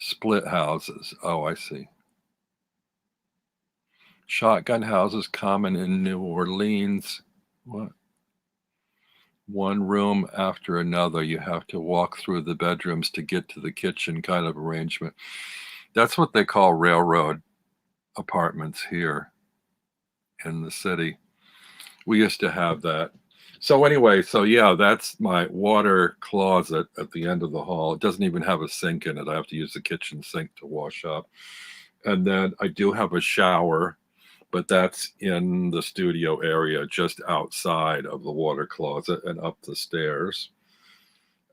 Split houses. Oh, I see. Shotgun houses common in New Orleans. What? One room after another. You have to walk through the bedrooms to get to the kitchen kind of arrangement. That's what they call railroad apartments here in the city. We used to have that. So anyway, so yeah, that's my water closet at the end of the hall. It doesn't even have a sink in it. I have to use the kitchen sink to wash up. And then I do have a shower, but that's in the studio area, just outside of the water closet and up the stairs.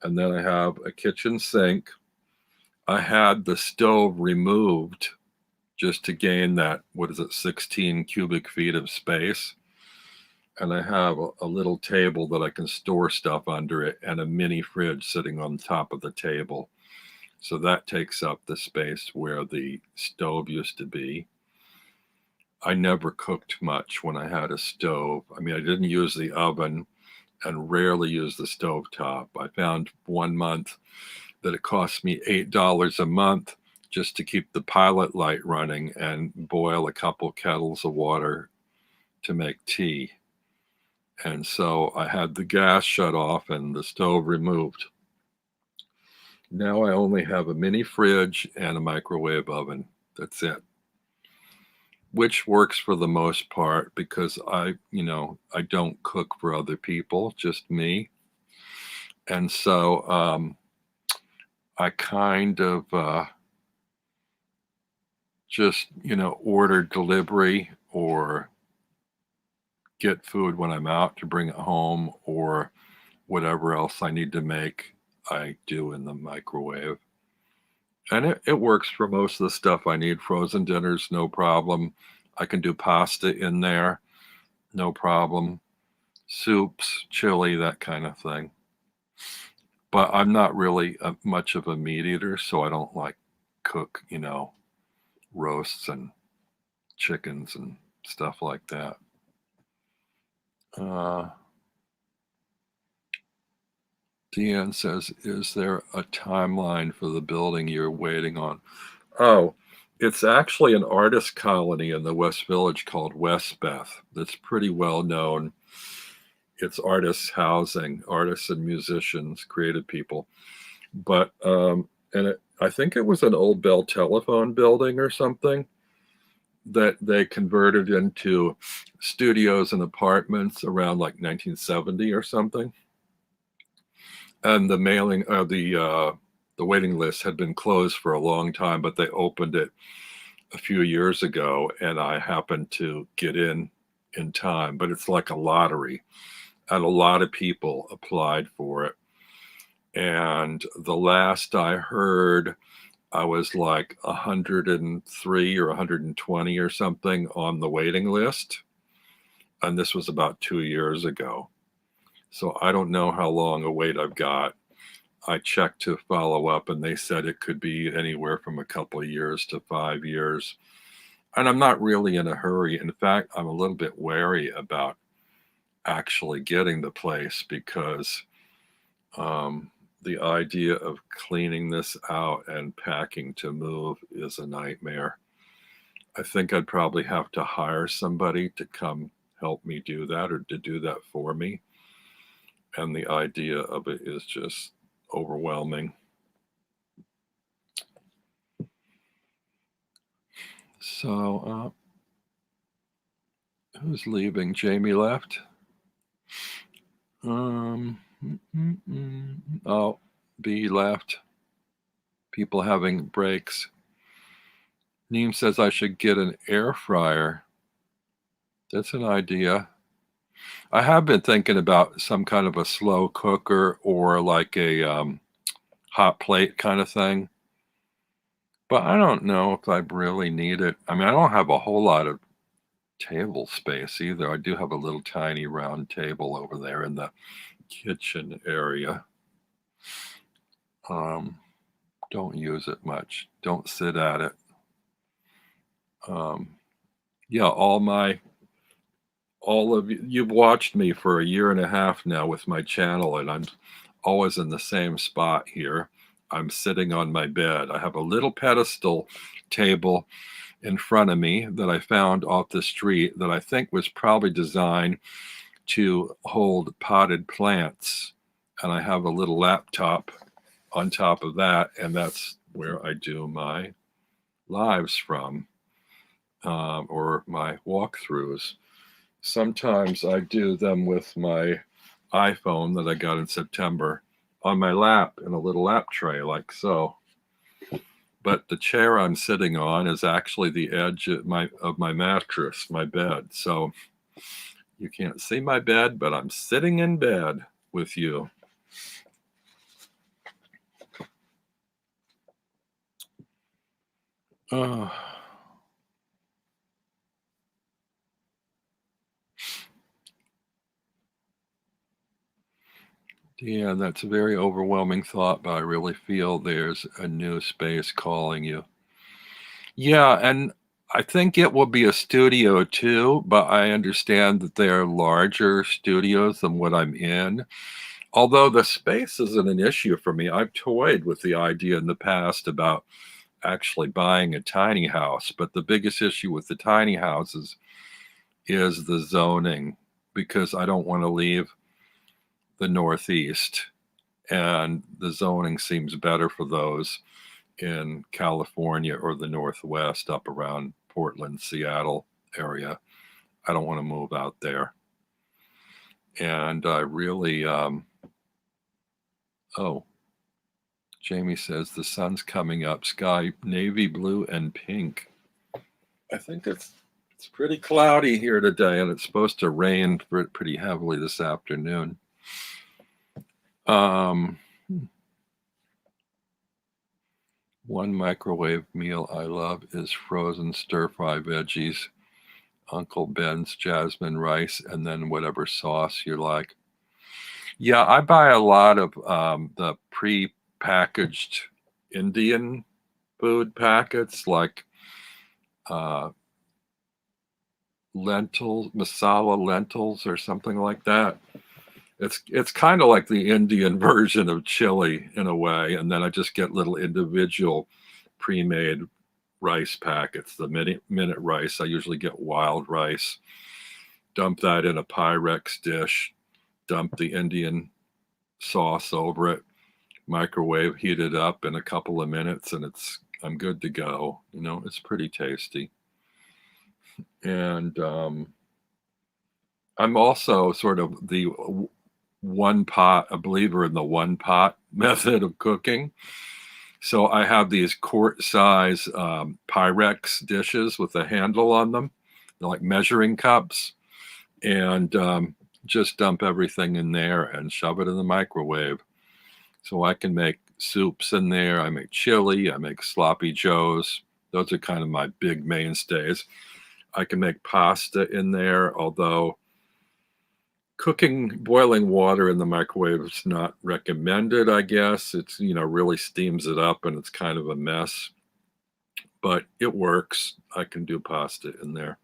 And then I have a kitchen sink. I had the stove removed just to gain that, 16 cubic feet of space. And I have a little table that I can store stuff under it and a mini fridge sitting on top of the table. So that takes up the space where the stove used to be. I never cooked much when I had a stove. I mean, I didn't use the oven and rarely used the stovetop. I found 1 month that it cost me $8 a month just to keep the pilot light running and boil a couple kettles of water to make tea. And so I had the gas shut off and the stove removed. Now I only have a mini fridge and a microwave oven. That's it. Which works for the most part because I don't cook for other people, just me. And so I kind of just, order delivery or get food when I'm out to bring it home, or whatever else I need to make, I do in the microwave. And it works for most of the stuff I need. Frozen dinners, no problem. I can do pasta in there, no problem. Soups, chili, that kind of thing. But I'm not really much of a meat eater, so I don't like cook, roasts and chickens and stuff like that. Deanne says, is there a timeline for the building you're waiting on? Oh, it's actually an artist colony in the West Village called Westbeth that's pretty well known. It's artists housing, artists and musicians, creative people. But, I think it was an old Bell Telephone building or something that they converted into studios and apartments around like 1970 or something. And the waiting list had been closed for a long time, but they opened it a few years ago, and I happened to get in time. But it's like a lottery, and a lot of people applied for it. And the last I heard, I was like 103 or 120 or something on the waiting list. And this was about 2 years ago. So I don't know how long a wait I've got. I checked to follow up, and they said it could be anywhere from a couple of years to 5 years. And I'm not really in a hurry. In fact, I'm a little bit wary about actually getting the place because the idea of cleaning this out and packing to move is a nightmare. I think I'd probably have to hire somebody to come help me do that or to do that for me. And the idea of it is just overwhelming. So, who's leaving? Jamie left. Oh, B left. People having breaks. Neem says I should get an air fryer. That's an idea. I have been thinking about some kind of a slow cooker or like a hot plate kind of thing. But I don't know if I really need it. I mean, I don't have a whole lot of table space either. I do have a little tiny round table over there in the kitchen area. Don't use it much. Don't sit at it. Yeah, all of you've watched me for a year and a half now with my channel, and I'm always in the same spot here. I'm sitting on my bed. I have a little pedestal table in front of me that I found off the street that I think was probably designed to hold potted plants. And I have a little laptop on top of that, and that's where I do my lives from, or my walkthroughs. Sometimes I do them with my iPhone that I got in September on my lap in a little lap tray like so. But the chair I'm sitting on is actually the edge of my mattress, my bed. So you can't see my bed, but I'm sitting in bed with you. Oh. Yeah, that's a very overwhelming thought, but I really feel there's a new space calling you. Yeah, and I think it will be a studio too, but I understand that they are larger studios than what I'm in. Although the space isn't an issue for me. I've toyed with the idea in the past about actually buying a tiny house, but the biggest issue with the tiny houses is the zoning, because I don't want to leave the Northeast, and the zoning seems better for those in California or the Northwest up around Portland, Seattle area. I don't want to move out there. And I really, oh, Jamie says the sun's coming up, sky navy blue and pink. I think it's pretty cloudy here today, and it's supposed to rain pretty heavily this afternoon. One microwave meal I love is frozen stir-fry veggies, Uncle Ben's jasmine rice, and then whatever sauce you like. Yeah, I buy a lot of the pre-packaged Indian food packets, like masala lentils or something like that. It's kind of like the Indian version of chili in a way, and then I just get little individual pre-made rice packets. The minute rice, I usually get wild rice. Dump that in a Pyrex dish. Dump the Indian sauce over it. Microwave, heat it up in a couple of minutes, and I'm good to go. You know, it's pretty tasty. And I'm also sort of the a believer in the one pot method of cooking. So I have these quart size Pyrex dishes with a handle on them. They're like measuring cups, and just dump everything in there and shove it in the microwave. So I can make soups in there. I make chili. I make sloppy joes. Those are kind of my big mainstays. I can make pasta in there, although boiling water in the microwave is not recommended, I guess. It's, really steams it up and it's kind of a mess, but it works. I can do pasta in there.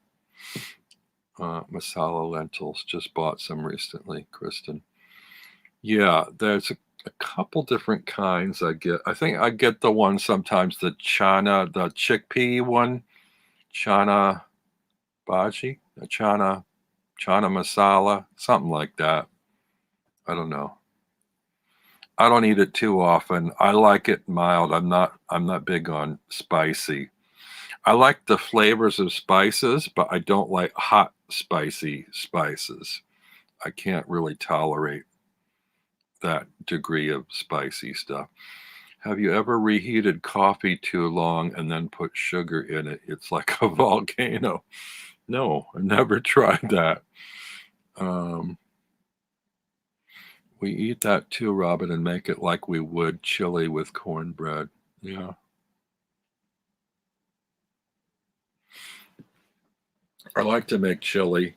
Masala lentils, just bought some recently, Kristen. Yeah, there's a couple different kinds I get. I think I get the one sometimes, the chickpea one, chana bhaji, chana masala, something like that. I don't know. I don't eat it too often. I like it mild. I'm not big on spicy. I like the flavors of spices, but I don't like hot spicy spices. I can't really tolerate that degree of spicy stuff. Have you ever reheated coffee too long and then put sugar in it? It's like a volcano. No, I never tried that. We eat that too, Robin, and make it like we would chili with cornbread. Yeah. I like to make chili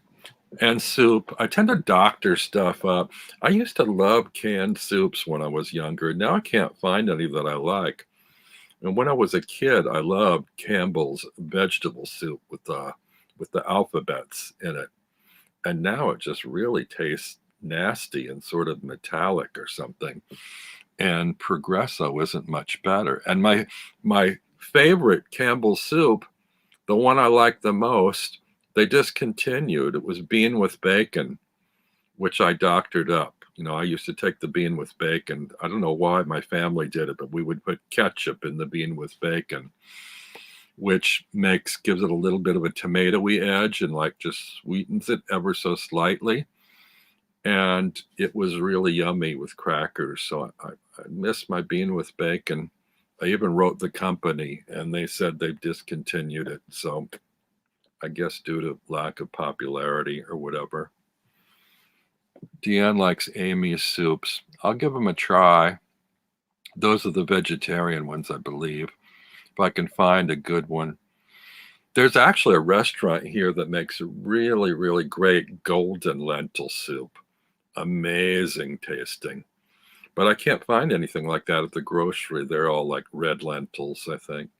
and soup. I tend to doctor stuff up. I used to love canned soups when I was younger. Now I can't find any that I like. And when I was a kid, I loved Campbell's vegetable soup with the alphabets in it. And now it just really tastes nasty and sort of metallic or something. and Progresso isn't much better. And my favorite Campbell's soup, the one I like the most, they discontinued. It was bean with bacon, which I doctored up. You know, I used to take the bean with bacon. I don't know why my family did it, but we would put ketchup in the bean with bacon, which gives it a little bit of a tomatoey edge and like just sweetens it ever so slightly. And it was really yummy with crackers. So I miss my bean with bacon. I even wrote the company and they said they've discontinued it. So I guess due to lack of popularity or whatever. Deanne likes Amy's soups. I'll give them a try. Those are the vegetarian ones, I believe. If I can find a good one. There's actually a restaurant here that makes a really, really great golden lentil soup. Amazing tasting. But I can't find anything like that at the grocery. They're all like red lentils, I think.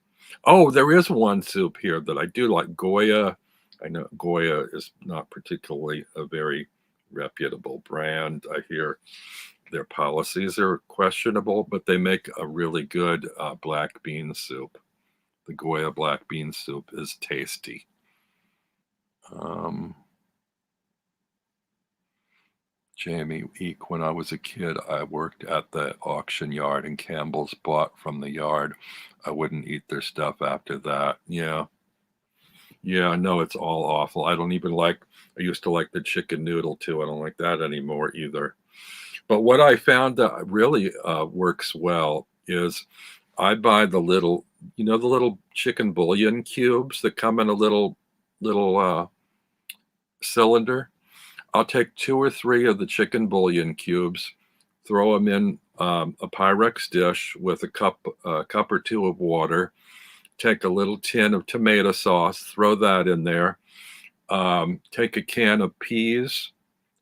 Oh, there is one soup here that I do like, Goya. I know Goya is not particularly a very reputable brand. I hear their policies are questionable, but they make a really good black bean soup. The Goya black bean soup is tasty. Jamie Eek, when I was a kid, I worked at the auction yard and Campbell's bought from the yard. I wouldn't eat their stuff after that. Yeah. Yeah, no, it's all awful. I used to like the chicken noodle too. I don't like that anymore either. But what I found that really works well is I buy the little chicken bouillon cubes that come in a little cylinder. I'll take 2 or 3 of the chicken bouillon cubes, throw them in a Pyrex dish with a cup or 2 of water, take a little tin of tomato sauce, throw that in there, take a can of peas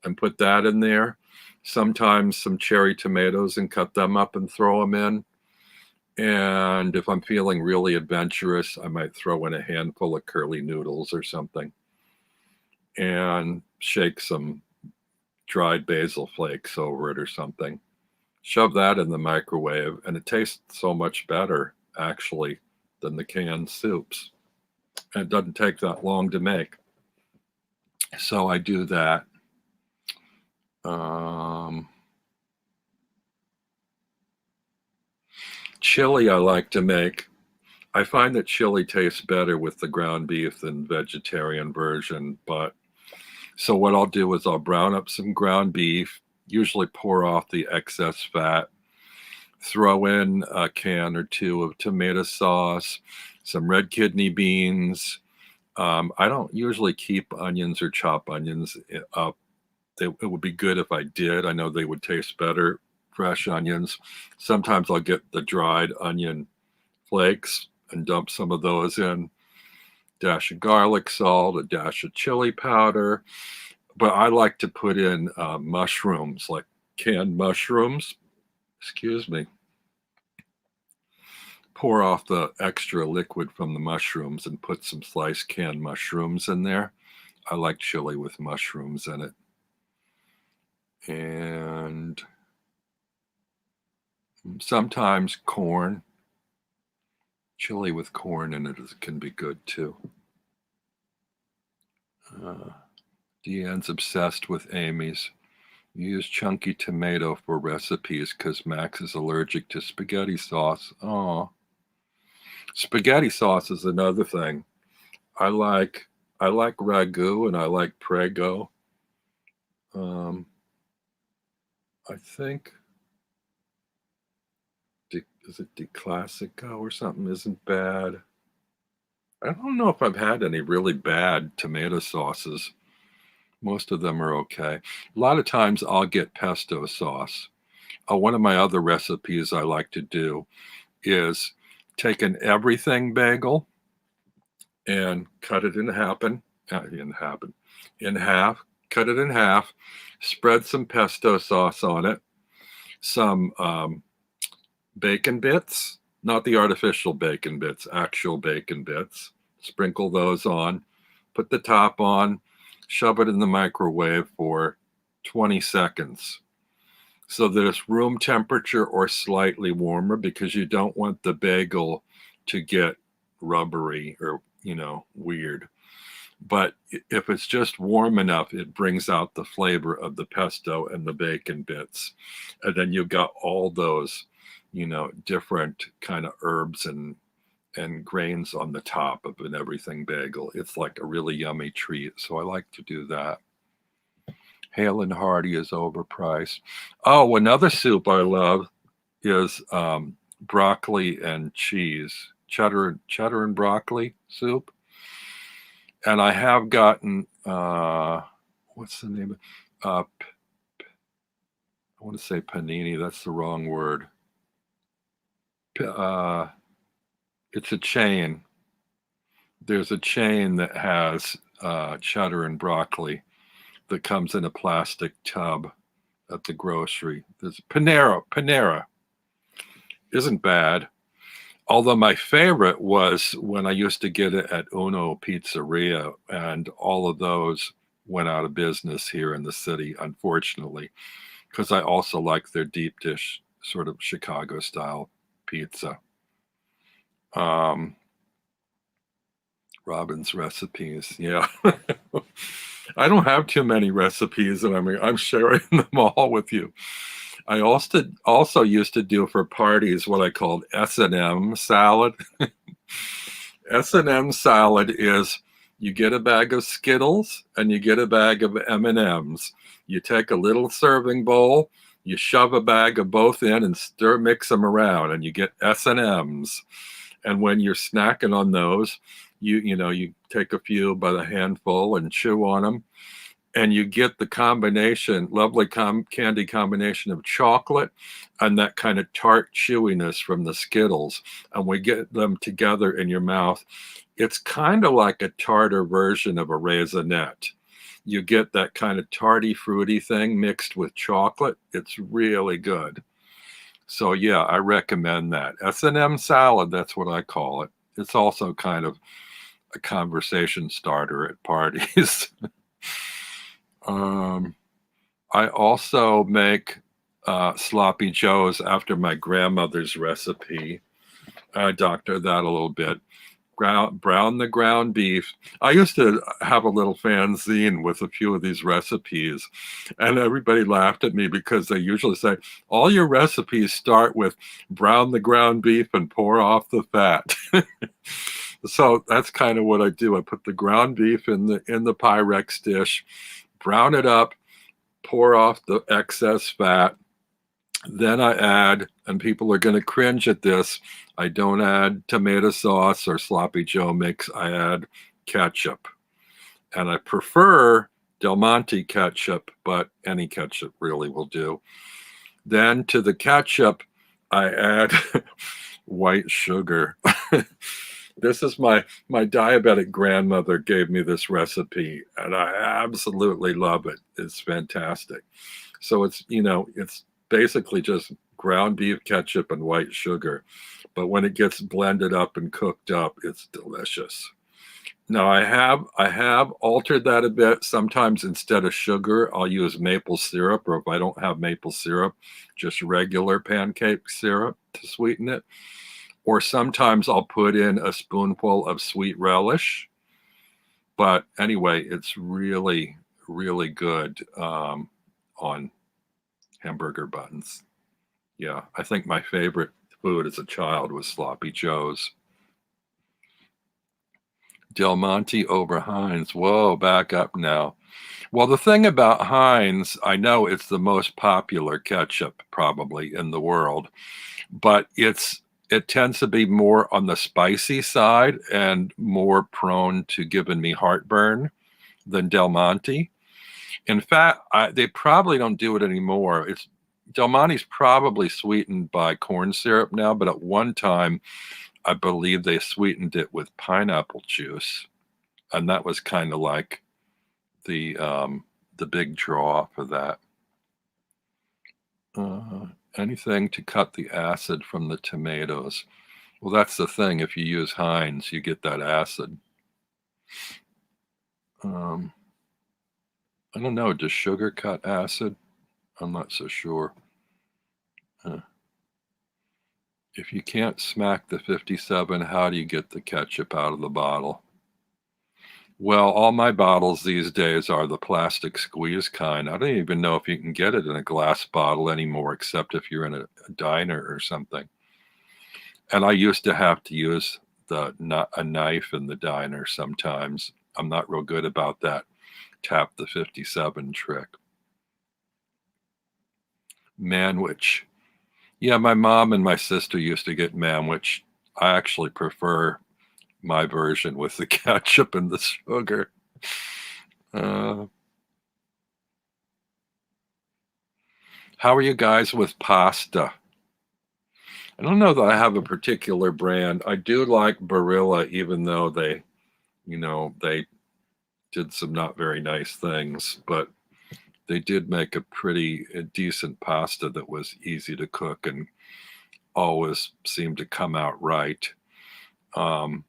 and put that in there, sometimes some cherry tomatoes and cut them up and throw them in. And if I'm feeling really adventurous, I might throw in a handful of curly noodles or something and shake some dried basil flakes over it or something. Shove that in the microwave, and it tastes so much better, actually, than the canned soups. And it doesn't take that long to make. So I do that. Chili I like to make. I find that chili tastes better with the ground beef than vegetarian version, but so what I'll do is I'll brown up some ground beef, usually pour off the excess fat, throw in a can or 2 of tomato sauce, some red kidney beans. I don't usually keep onions or chop onions up. It would be good if I did. I know they would taste better, fresh onions. Sometimes I'll get the dried onion flakes and dump some of those in. Dash of garlic salt, a dash of chili powder. But I like to put in mushrooms, like canned mushrooms. Excuse me. Pour off the extra liquid from the mushrooms and put some sliced canned mushrooms in there. I like chili with mushrooms in it. And sometimes corn. Chili with corn in it can be good too. Deanne's obsessed with Amy's. You use chunky tomato for recipes because Max is allergic to spaghetti sauce. Oh, spaghetti sauce is another thing. I like ragu and I like Prego. I think is it De Classico or something isn't bad. I don't know if I've had any really bad tomato sauces. Most of them are okay. A lot of times I'll get pesto sauce. One of my other recipes I like to do is take an everything bagel and cut it in half, cut it in half, spread some pesto sauce on it, some bacon bits, not the artificial bacon bits, actual bacon bits. Sprinkle those on, put the top on, shove it in the microwave for 20 seconds. so that it's room temperature or slightly warmer, because you don't want the bagel to get rubbery or, weird. But if it's just warm enough, it brings out the flavor of the pesto and the bacon bits. And then you've got all those, different kind of herbs and grains on the top of an everything bagel. It's like a really yummy treat. So I like to do that. Hale and Hearty is overpriced. Oh, another soup I love is broccoli and cheese, cheddar and broccoli soup. And I have gotten what's the name of I want to say panini. That's the wrong word. It's a chain. There's a chain that has cheddar and broccoli that comes in a plastic tub at the grocery. There's Panera isn't bad. Although my favorite was when I used to get it at Uno Pizzeria, and all of those went out of business here in the city, unfortunately, because I also like their deep dish sort of Chicago style pizza. Robin's recipes, yeah. I don't have too many recipes, and I'm sharing them all with you. I also used to do for parties what I called S&M salad. S&M salad is you get a bag of Skittles and you get a bag of M&Ms. You take a little serving bowl, you shove a bag of both in and mix them around, and you get S&Ms. And when you're snacking on those, you take a few by the handful and chew on them. And you get the combination, lovely candy combination of chocolate and that kind of tart chewiness from the Skittles. And we get them together in your mouth. It's kind of like a tartar version of a raisinette. You get that kind of tarty, fruity thing mixed with chocolate. It's really good. So yeah, I recommend that. S&M salad, that's what I call it. It's also kind of a conversation starter at parties. I also make sloppy joes after my grandmother's recipe. I doctor that a little bit. Brown the ground beef. I used to have a little fanzine with a few of these recipes, and everybody laughed at me because they usually say, all your recipes start with brown the ground beef and pour off the fat. So that's kind of what I do. I put the ground beef in the Pyrex dish, brown it up, pour off the excess fat. Then I add, and people are going to cringe at this, I don't add tomato sauce or sloppy joe mix. I add ketchup. And I prefer Del Monte ketchup, but any ketchup really will do. Then to the ketchup, I add white sugar. This is my diabetic grandmother gave me this recipe, and I absolutely love it. It's fantastic. So it's basically just ground beef, ketchup, and white sugar. But when it gets blended up and cooked up, it's delicious. Now I have altered that a bit. Sometimes instead of sugar, I'll use maple syrup, or if I don't have maple syrup, just regular pancake syrup to sweeten it. Or sometimes I'll put in a spoonful of sweet relish. But anyway, it's really, really good on hamburger buns. Yeah, I think my favorite food as a child was sloppy joes. Del Monte over Heinz. Whoa, back up now. Well, the thing about Heinz, I know it's the most popular ketchup probably in the world, but it tends to be more on the spicy side and more prone to giving me heartburn than Del Monte. In fact, they probably don't do it anymore. Del Monte's probably sweetened by corn syrup now, but at one time, I believe they sweetened it with pineapple juice, and that was kind of like the big draw for that. Anything to cut the acid from the tomatoes. Well, that's the thing. If you use Heinz, you get that acid. I don't know. Does sugar cut acid? I'm not so sure. Uh, if you can't smack the 57, how do you get the ketchup out of the bottle? Well, all my bottles these days are the plastic squeeze kind. I don't even know if you can get it in a glass bottle anymore, except if you're in a diner or something. And I used to have to use a knife in the diner sometimes. I'm not real good about that tap the 57 trick. Manwich. Yeah, my mom and my sister used to get manwich. I actually prefer my version with the ketchup and the sugar. Uh, how are you guys with pasta? I don't know that I have a particular brand. I do like Barilla, even though they did some not very nice things, but they did make a pretty decent pasta that was easy to cook and always seemed to come out right. Um,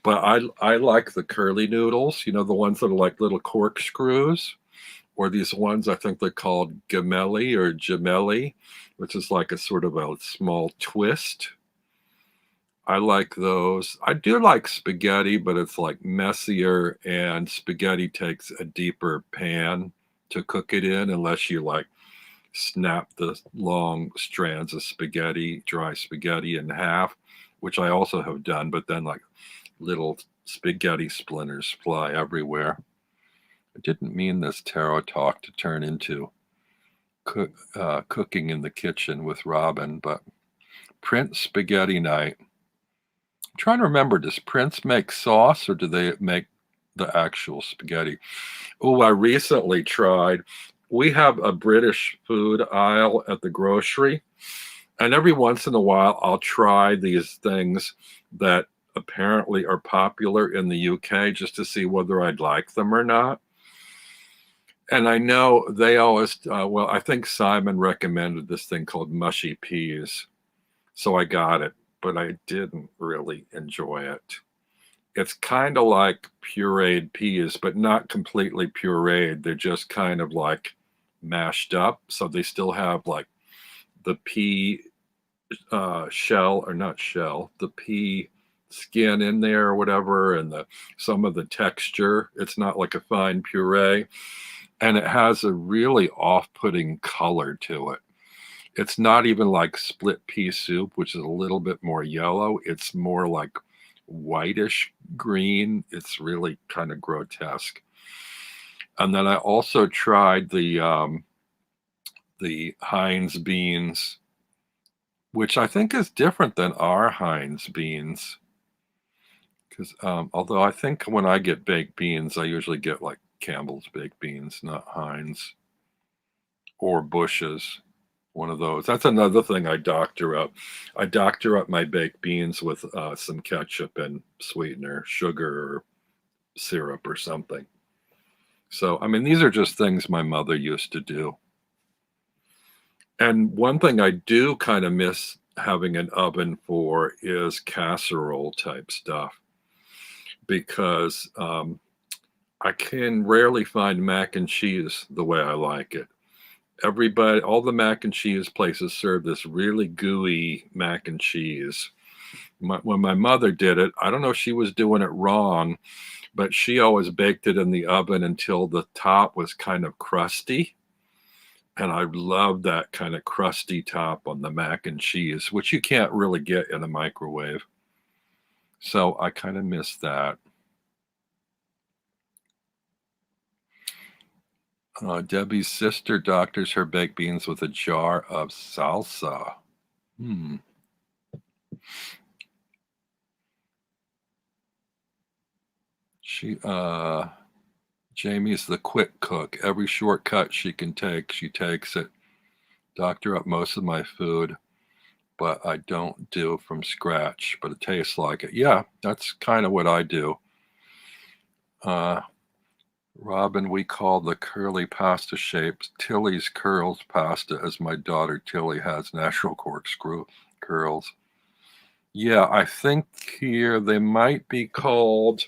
but I like the curly noodles, the ones that are like little corkscrews, or these ones I think they're called gemelli or gemelli, which is like a sort of a small twist. I like those. I do like spaghetti, but it's like messier, and spaghetti takes a deeper pan to cook it in, unless you like snap the long strands of spaghetti, dry spaghetti in half, which I also have done, but then like little spaghetti splinters fly everywhere. I didn't mean this tarot talk to turn into cooking in the kitchen with Robin, but Prince Spaghetti Night. I'm trying to remember, does Prince make sauce or do they make the actual spaghetti? Oh, I recently tried. We have a British food aisle at the grocery, and every once in a while I'll try these things that apparently are popular in the UK just to see whether I'd like them or not. And I know they always, well, I think Simon recommended this thing called mushy peas. So I got it, but I didn't really enjoy it. It's kind of like pureed peas, but not completely pureed. They're just kind of like mashed up. So they still have like the pea shell, or not shell, the pea skin in there or whatever, and some of the texture. It's not like a fine puree, and it has a really off-putting color to it. It's not even like split pea soup, which is a little bit more yellow. It's more like whitish green. It's really kind of grotesque. And then I also tried the Heinz beans, which I think is different than our Heinz beans. Because although I think when I get baked beans, I usually get like Campbell's baked beans, not Heinz or Bush's. One of those. That's another thing I doctor up. I doctor up my baked beans with some ketchup and sweetener, sugar or syrup or something. So, I mean, these are just things my mother used to do. And one thing I do kind of miss having an oven for is casserole type stuff, because I can rarely find mac and cheese the way I like it. All the mac and cheese places serve this really gooey mac and cheese. When my mother did it, I don't know if she was doing it wrong, but she always baked it in the oven until the top was kind of crusty. And I love that kind of crusty top on the mac and cheese, which you can't really get in a microwave. So I kind of miss that. Debbie's sister doctors her baked beans with a jar of salsa. Hmm. Jamie's the quick cook. Every shortcut she can take, she takes it. Doctor up most of my food, but I don't do from scratch, but it tastes like it. Yeah, that's kind of what I do. Robin, we call the curly pasta shapes Tilly's curls pasta, as my daughter Tilly has natural corkscrew curls. Yeah, I think here they might be called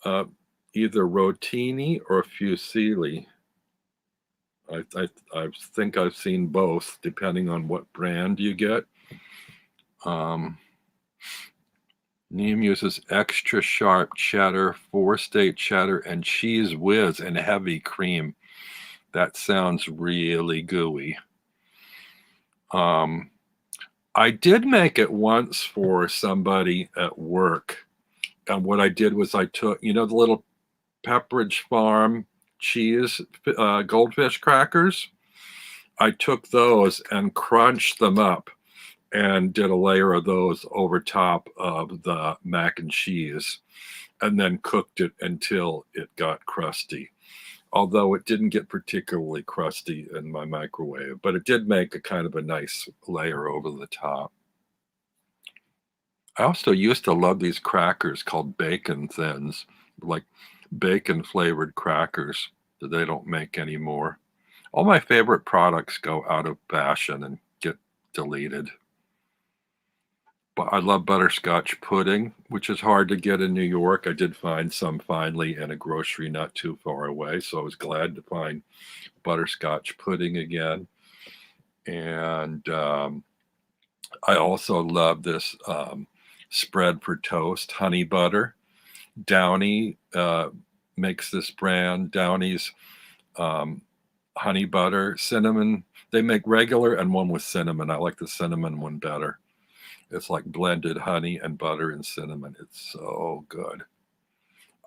either rotini or fusilli. I think I've seen both, depending on what brand you get. Neem uses extra sharp cheddar, 4-state cheddar, and cheese whiz and heavy cream. That sounds really gooey. I did make it once for somebody at work. And what I did was I took, the little Pepperidge Farm cheese goldfish crackers. I took those and crunched them up and did a layer of those over top of the mac and cheese, and then cooked it until it got crusty. Although it didn't get particularly crusty in my microwave, but it did make a kind of a nice layer over the top. I also used to love these crackers called bacon thins, like bacon flavored crackers that they don't make anymore. All my favorite products go out of fashion and get deleted. But I love butterscotch pudding, which is hard to get in New York. I did find some finally in a grocery not too far away, so I was glad to find butterscotch pudding again. And I also love this spread for toast, honey butter. Downey makes this brand, Downey's honey butter, cinnamon. They make regular and one with cinnamon. I like the cinnamon one better. It's like blended honey and butter and cinnamon. It's so good.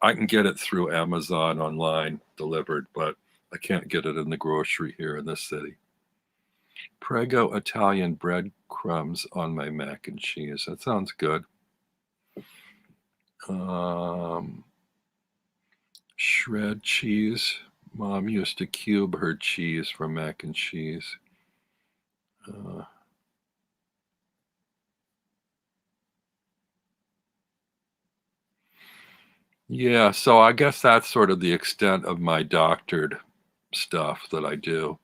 I can get it through Amazon online delivered, but I can't get it in the grocery here in this city. Prego Italian breadcrumbs on my mac and cheese. That sounds good. Shred cheese. Mom used to cube her cheese for mac and cheese. Yeah, so I guess that's sort of the extent of my doctored stuff that I do.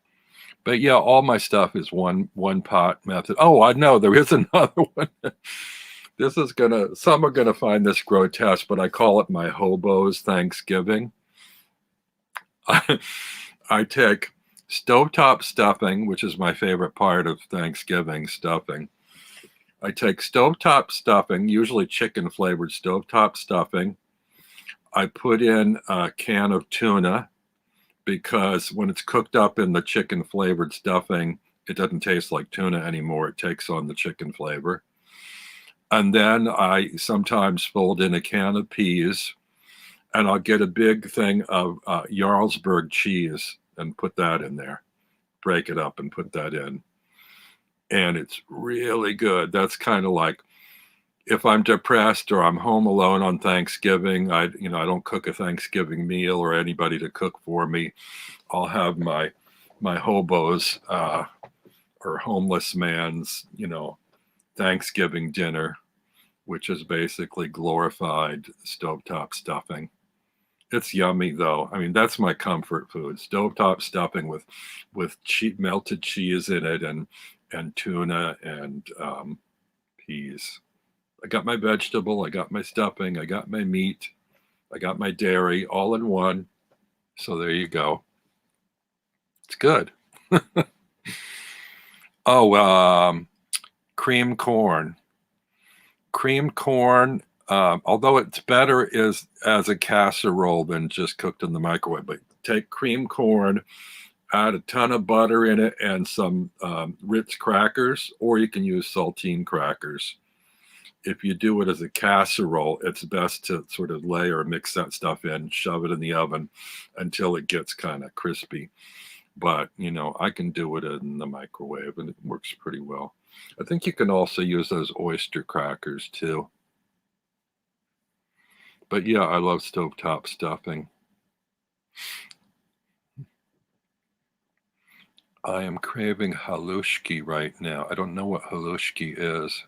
But yeah, all my stuff is one pot method. Oh, I know there is another one. Some are gonna find this grotesque, but I call it my hobo's Thanksgiving. I take stovetop stuffing, which is my favorite part of Thanksgiving stuffing. I take stovetop stuffing, usually chicken flavored stovetop stuffing. I put in a can of tuna because when it's cooked up in the chicken flavored stuffing, it doesn't taste like tuna anymore. It takes on the chicken flavor. And then I sometimes fold in a can of peas, and I'll get a big thing of Jarlsberg cheese and put that in there, break it up and put that in. And it's really good. That's kind of like if I'm depressed or I'm home alone on Thanksgiving, I don't cook a Thanksgiving meal or anybody to cook for me. I'll have my hobo's or homeless man's, Thanksgiving dinner, which is basically glorified stovetop stuffing. It's yummy though. I mean, that's my comfort food. Stovetop stuffing with melted cheese in it and tuna and peas. I got my vegetable, I got my stuffing, I got my meat, I got my dairy all in one. So there you go. It's good. Cream corn. Cream corn, although it's better is as a casserole than just cooked in the microwave. But take cream corn, add a ton of butter in it and some Ritz crackers, or you can use saltine crackers. If you do it as a casserole, it's best to sort of layer or mix that stuff in, shove it in the oven until it gets kind of crispy. But, I can do it in the microwave and it works pretty well. I think you can also use those oyster crackers too. But yeah, I love stovetop stuffing. I am craving halushki right now. I don't know what halushki is.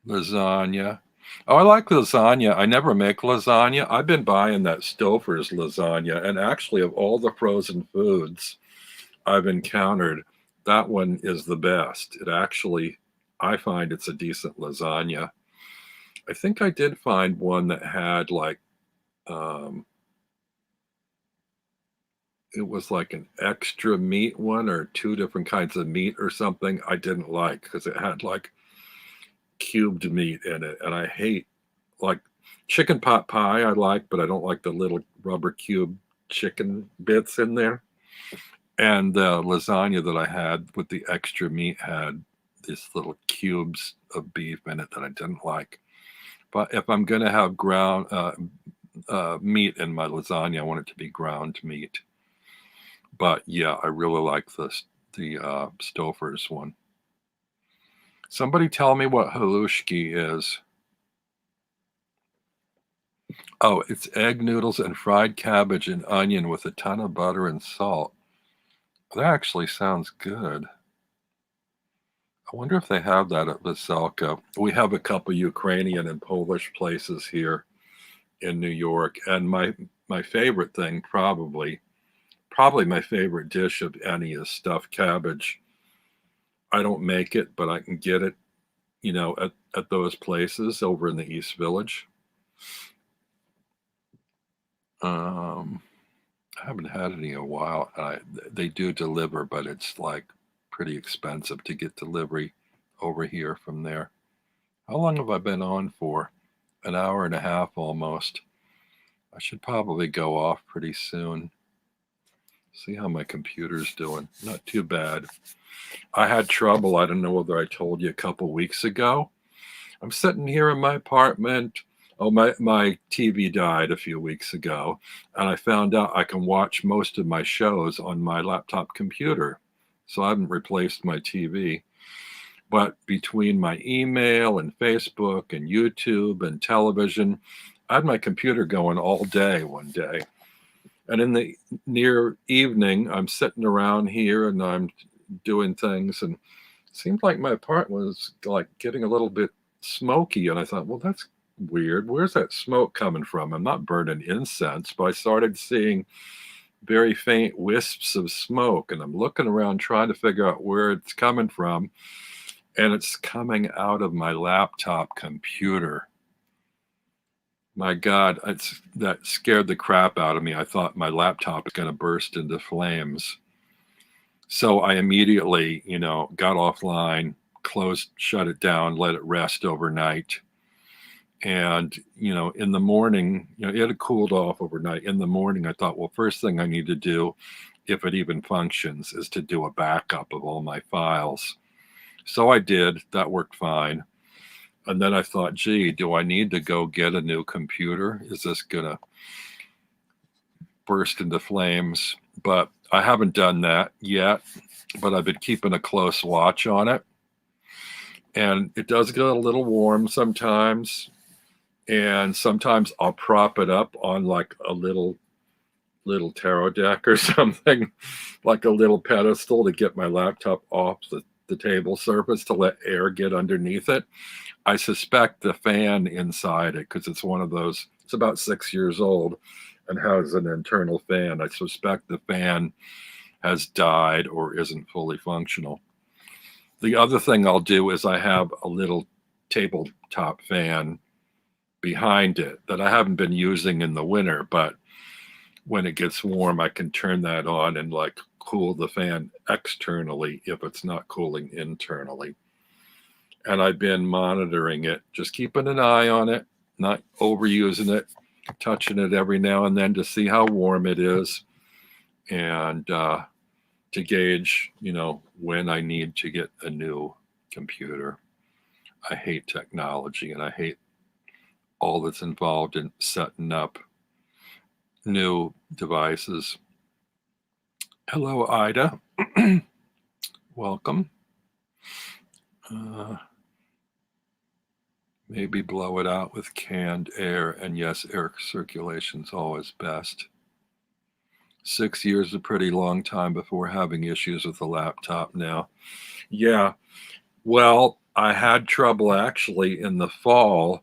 Lasagna. Oh, I like lasagna. I never make lasagna. I've been buying that Stouffer's lasagna, and actually, of all the frozen foods I've encountered, that one is the best. I find it's a decent lasagna. I think I did find one that had like it was like an extra meat one or two different kinds of meat or something I didn't like because it had like cubed meat in it. And I hate like chicken pot pie I like, but I don't like the little rubber cube chicken bits in there. And the lasagna that I had with the extra meat had these little cubes of beef in it that I didn't like. But if I'm going to have ground meat in my lasagna, I want it to be ground meat. But yeah, I really like the Stouffer's one. Somebody tell me what halushki is. Oh, it's egg noodles and fried cabbage and onion with a ton of butter and salt. That actually sounds good. I wonder if they have that at Veselka. We have a couple Ukrainian and Polish places here in New York, and my favorite thing, probably my favorite dish of any, is stuffed cabbage. I don't make it, but I can get it, at those places over in the East Village. I haven't had any in a while. They do deliver, but it's like pretty expensive to get delivery over here from there. How long have I been on for? An hour and a half almost. I should probably go off pretty soon. See how my computer's doing. Not too bad. I had trouble. I don't know whether I told you a couple weeks ago. I'm sitting here in my apartment. Oh, my TV died a few weeks ago, and I found out I can watch most of my shows on my laptop computer. So I haven't replaced my TV. But between my email and Facebook and YouTube and television, I had my computer going all day one day. And in the near evening, I'm sitting around here and I'm doing things, and it seemed like my apartment was like getting a little bit smoky. And I thought, well, that's weird. Where's that smoke coming from? I'm not burning incense, but I started seeing very faint wisps of smoke, and I'm looking around trying to figure out where it's coming from. And it's coming out of my laptop computer. My God, that scared the crap out of me. I thought my laptop was going to burst into flames. So I immediately, got offline, shut it down, let it rest overnight. And, in the morning, it had cooled off overnight. In the morning, I thought, well, first thing I need to do, if it even functions, is to do a backup of all my files. So I did. That worked fine. And then I thought, gee, do I need to go get a new computer? Is this going to burst into flames? But I haven't done that yet, but I've been keeping a close watch on it. And it does get a little warm sometimes. And sometimes I'll prop it up on like a little tarot deck or something, like a little pedestal to get my laptop off the table surface to let air get underneath it. I suspect the fan inside it, because it's one of those, it's about 6 years old and has an internal fan. I suspect the fan has died or isn't fully functional. The other thing I'll do is I have a little tabletop fan behind it that I haven't been using in the winter, but when it gets warm, I can turn that on and like cool the fan externally if it's not cooling internally. And I've been monitoring it, just keeping an eye on it, not overusing it, touching it every now and then to see how warm it is, and to gauge, when I need to get a new computer. I hate technology, and I hate all that's involved in setting up new devices. Hello, Ida. Welcome. Maybe blow it out with canned air. And yes, air circulation's always best. 6 years is a pretty long time before having issues with the laptop now. Yeah, well, I had trouble actually in the fall.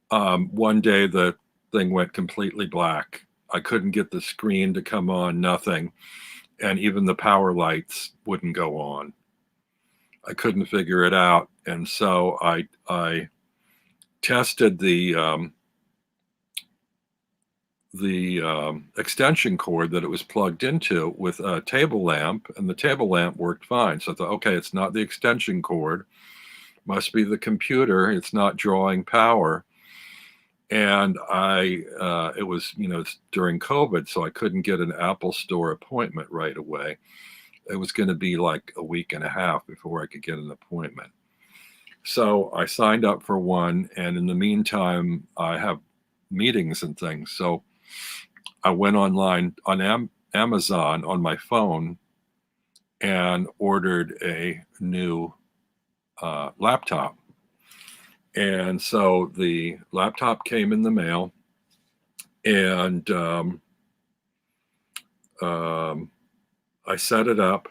One day the thing went completely black. I couldn't get the screen to come on, nothing. And even the power lights wouldn't go on. I couldn't figure it out. And so I tested the extension cord that it was plugged into with a table lamp, and the table lamp worked fine. So I thought, okay, it's not the extension cord, must be the computer. It's not drawing power. And it was, it's during COVID, so I couldn't get an Apple Store appointment right away. It was going to be like a week and a half before I could get an appointment. So I signed up for one, and in the meantime, I have meetings and things. So I went online on Amazon on my phone and ordered a new laptop. And so the laptop came in the mail, and I set it up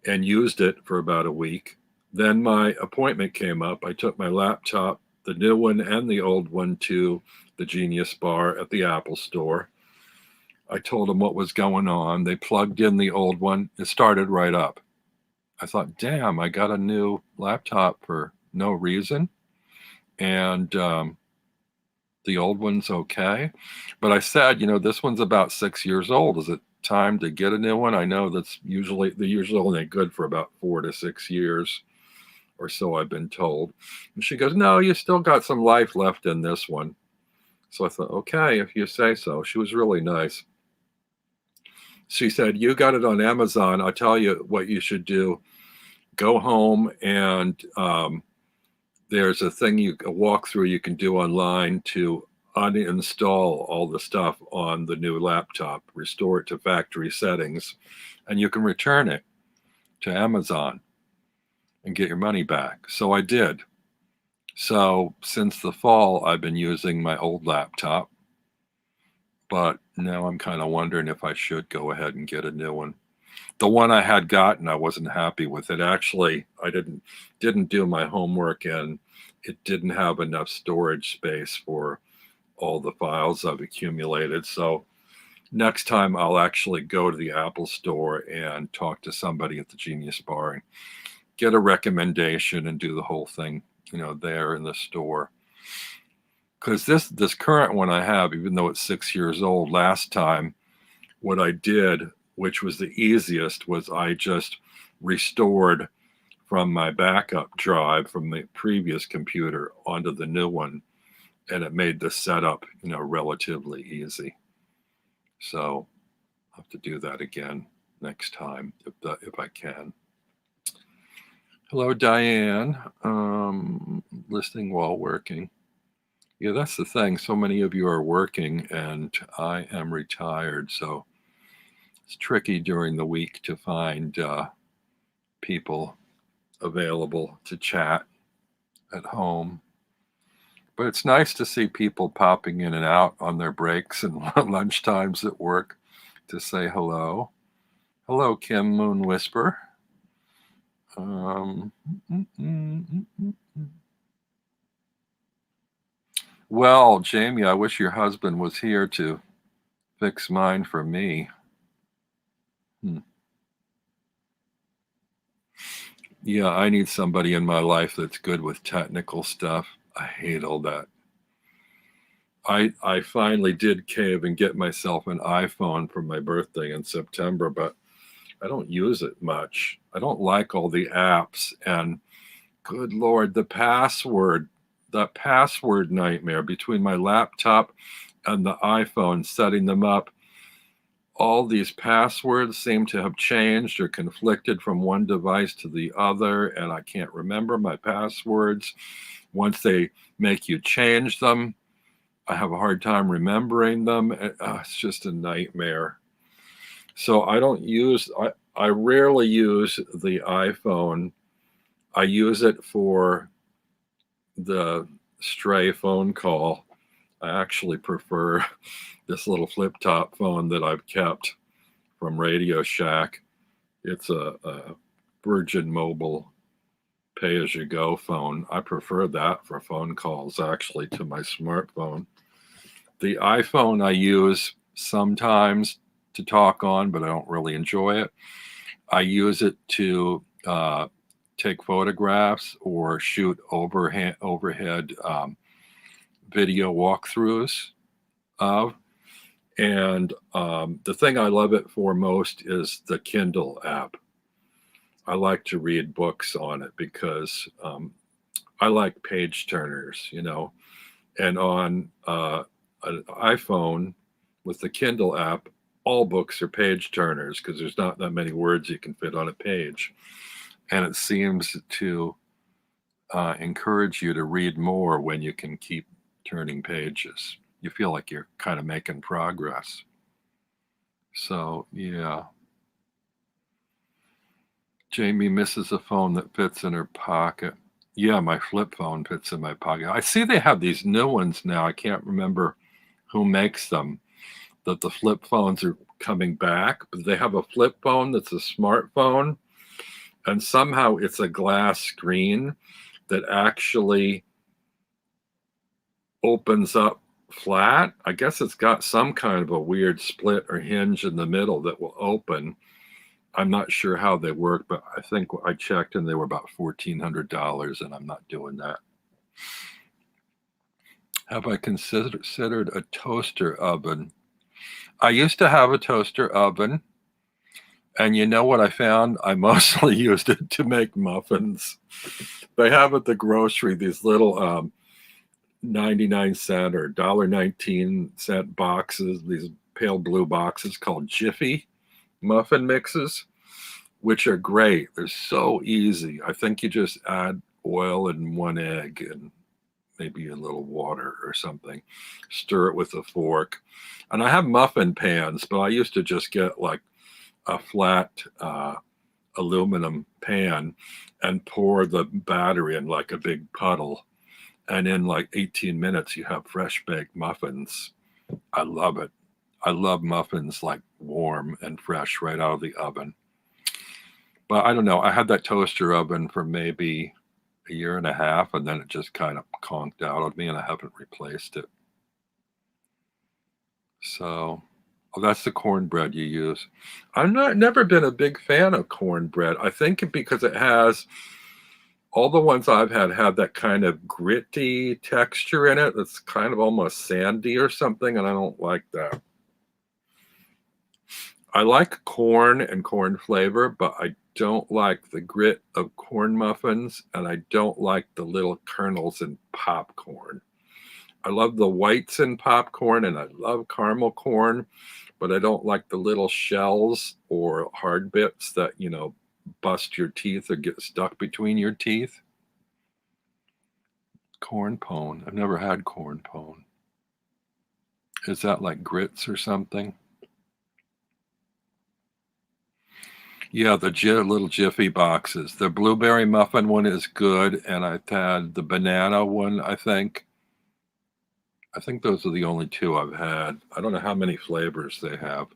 and used it for about a week. Then my appointment came up. I took my laptop, the new one and the old one, to the Genius Bar at the Apple Store. I told them what was going on. They plugged in the old one. It started right up. I thought, damn, I got a new laptop for no reason. And the old one's okay. But I said, this one's about 6 years old. Is it time to get a new one? I know they're usually only good for about 4 to 6 years or so, I've been told. And she goes, no, you still got some life left in this one. So I thought, okay, if you say so. She was really nice. She said, you got it on Amazon. I'll tell you what you should do. Go home, and there's a walkthrough you can do online to uninstall all the stuff on the new laptop, restore it to factory settings, and you can return it to Amazon and get your money back. So I did. So since the fall, I've been using my old laptop, but now I'm kind of wondering if I should go ahead and get a new one. The one I had gotten, I wasn't happy with it. Actually, I didn't do my homework, and it didn't have enough storage space for all the files I've accumulated. So next time I'll actually go to the Apple Store and talk to somebody at the Genius Bar and get a recommendation and do the whole thing, there in the store. Because this current one I have, even though it's 6 years old, last time what I did, which was the easiest, was I just restored from my backup drive from the previous computer onto the new one, and it made the setup, relatively easy. So I'll have to do that again next time if I can. Hello, Diane. Listening while working. Yeah, that's the thing. So many of you are working, and I am retired, so it's tricky during the week to find people available to chat at home. But it's nice to see people popping in and out on their breaks and lunch times at work to say hello. Hello, Kim Moon Whisper. Well, Jamie, I wish your husband was here to fix mine for me. Yeah, I need somebody in my life that's good with technical stuff. I hate all that. I finally did cave and get myself an iPhone for my birthday in September, but I don't use it much. I don't like all the apps, and good Lord, that password nightmare between my laptop and the iPhone, setting them up. All these passwords seem to have changed or conflicted from one device to the other, and I can't remember my passwords. Once they make you change them, I have a hard time remembering them. It's just a nightmare. So I rarely use the iPhone. I use it for the stray phone call. I actually prefer this little flip top phone that I've kept from Radio Shack. It's a Virgin Mobile pay-as-you-go phone. I prefer that for phone calls, actually, to my smartphone. The iPhone I use sometimes to talk on, but I don't really enjoy it. I use it to take photographs or shoot overhead video walkthroughs of. And the thing I love it for most is the Kindle app. I like to read books on it because I like page turners, you know. And on an iPhone with the Kindle app, all books are page turners because there's not that many words you can fit on a page. And it seems to encourage you to read more when you can keep turning pages. You feel like you're kind of making progress. So, yeah. Jamie misses a phone that fits in her pocket. Yeah, my flip phone fits in my pocket. I see they have these new ones now. I can't remember who makes them, that the flip phones are coming back, but they have a flip phone that's a smartphone, and somehow it's a glass screen that actually opens up flat. I guess it's got some kind of a weird split or hinge in the middle that will open. I'm not sure how they work, but I think I checked and they were about $1,400, and I'm not doing that. Have I considered a toaster oven? I used to have a toaster oven, and you know what I found? I mostly used it to make muffins. They have at the grocery these little 99 cent or $1.19 boxes, these pale blue boxes called Jiffy muffin mixes, which are great. They're so easy. I think you just add oil and 1 egg and maybe a little water or something. Stir it with a fork. And I have muffin pans, but I used to just get like a flat aluminum pan and pour the batter in like a big puddle. And in like 18 minutes, you have fresh baked muffins. I love it. I love muffins like warm and fresh right out of the oven. But I don't know. I had that toaster oven for maybe a year and a half, and then it just kind of conked out on me, and I haven't replaced it. So, oh, that's the cornbread you use. Never been a big fan of cornbread. I think because it has all the ones I've had that kind of gritty texture in it. That's kind of almost sandy or something, and I don't like that. I like corn and corn flavor, but I don't like the grit of corn muffins, and I don't like the little kernels in popcorn. I love the whites in popcorn, and I love caramel corn, but I don't like the little shells or hard bits that, you know, bust your teeth or get stuck between your teeth. Corn pone. I've never had corn pone. Is that like grits or something? Yeah, the little Jiffy boxes. The blueberry muffin one is good, and I've had the banana one, I think. I think those are the only two I've had. I don't know how many flavors they have.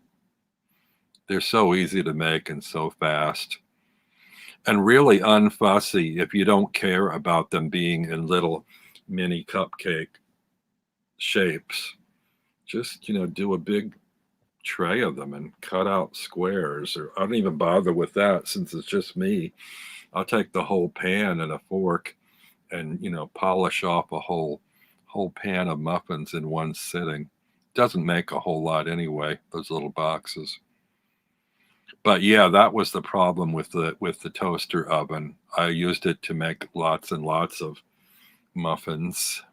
They're so easy to make and so fast. And really unfussy if you don't care about them being in little mini cupcake shapes. Just, you know, do a big tray of them and cut out squares, or I don't even bother with that since it's just me. I'll take the whole pan and a fork and, you know, polish off a whole pan of muffins in one sitting. Doesn't make a whole lot anyway, those little boxes. But yeah, that was the problem with the toaster oven. I used it to make lots and lots of muffins.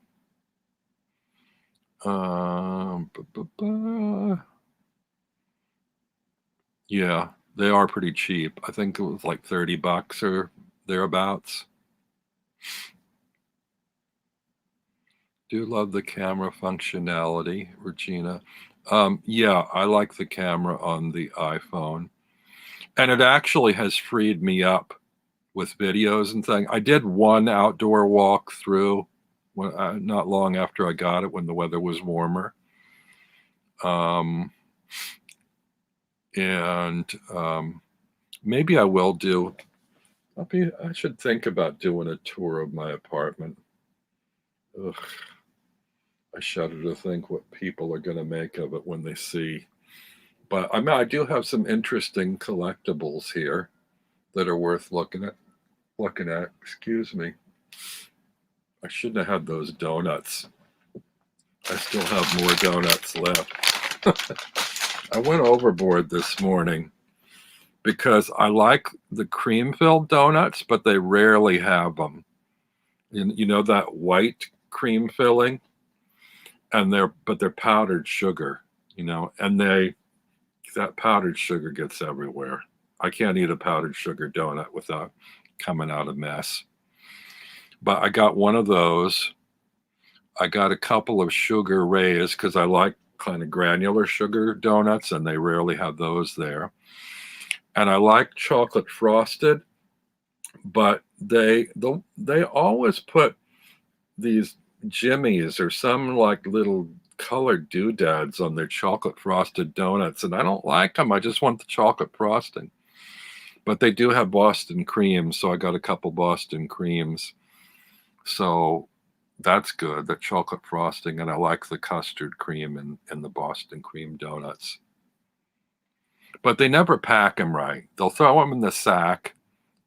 Yeah, they are pretty cheap. I think it was like $30 or thereabouts. Do love the camera functionality, Regina. Yeah, I like the camera on the iPhone. And it actually has freed me up with videos and things. I did one outdoor walk through not long after I got it when the weather was warmer. Maybe I will do. I should think about doing a tour of my apartment. Ugh, I shudder to think what people are going to make of it when they see. But I mean, I do have some interesting collectibles here that are worth looking at. Excuse me. I shouldn't have had those donuts. I still have more donuts left. I went overboard this morning because I like the cream-filled donuts, but they rarely have them. You know that white cream filling, and they're powdered sugar, and that powdered sugar gets everywhere. I can't eat a powdered sugar donut without coming out a mess. But I got one of those. I got a couple of Sugar Rays because I like kind of granular sugar donuts, and they rarely have those there. And I like chocolate frosted, but they always put these jimmies or some like little colored doodads on their chocolate frosted donuts, and I don't like them. I just want the chocolate frosting. But they do have Boston creams, so I got a couple Boston creams. So that's good, the chocolate frosting, and I like the custard cream in the Boston cream donuts. But they never pack them right. They'll throw them in the sack.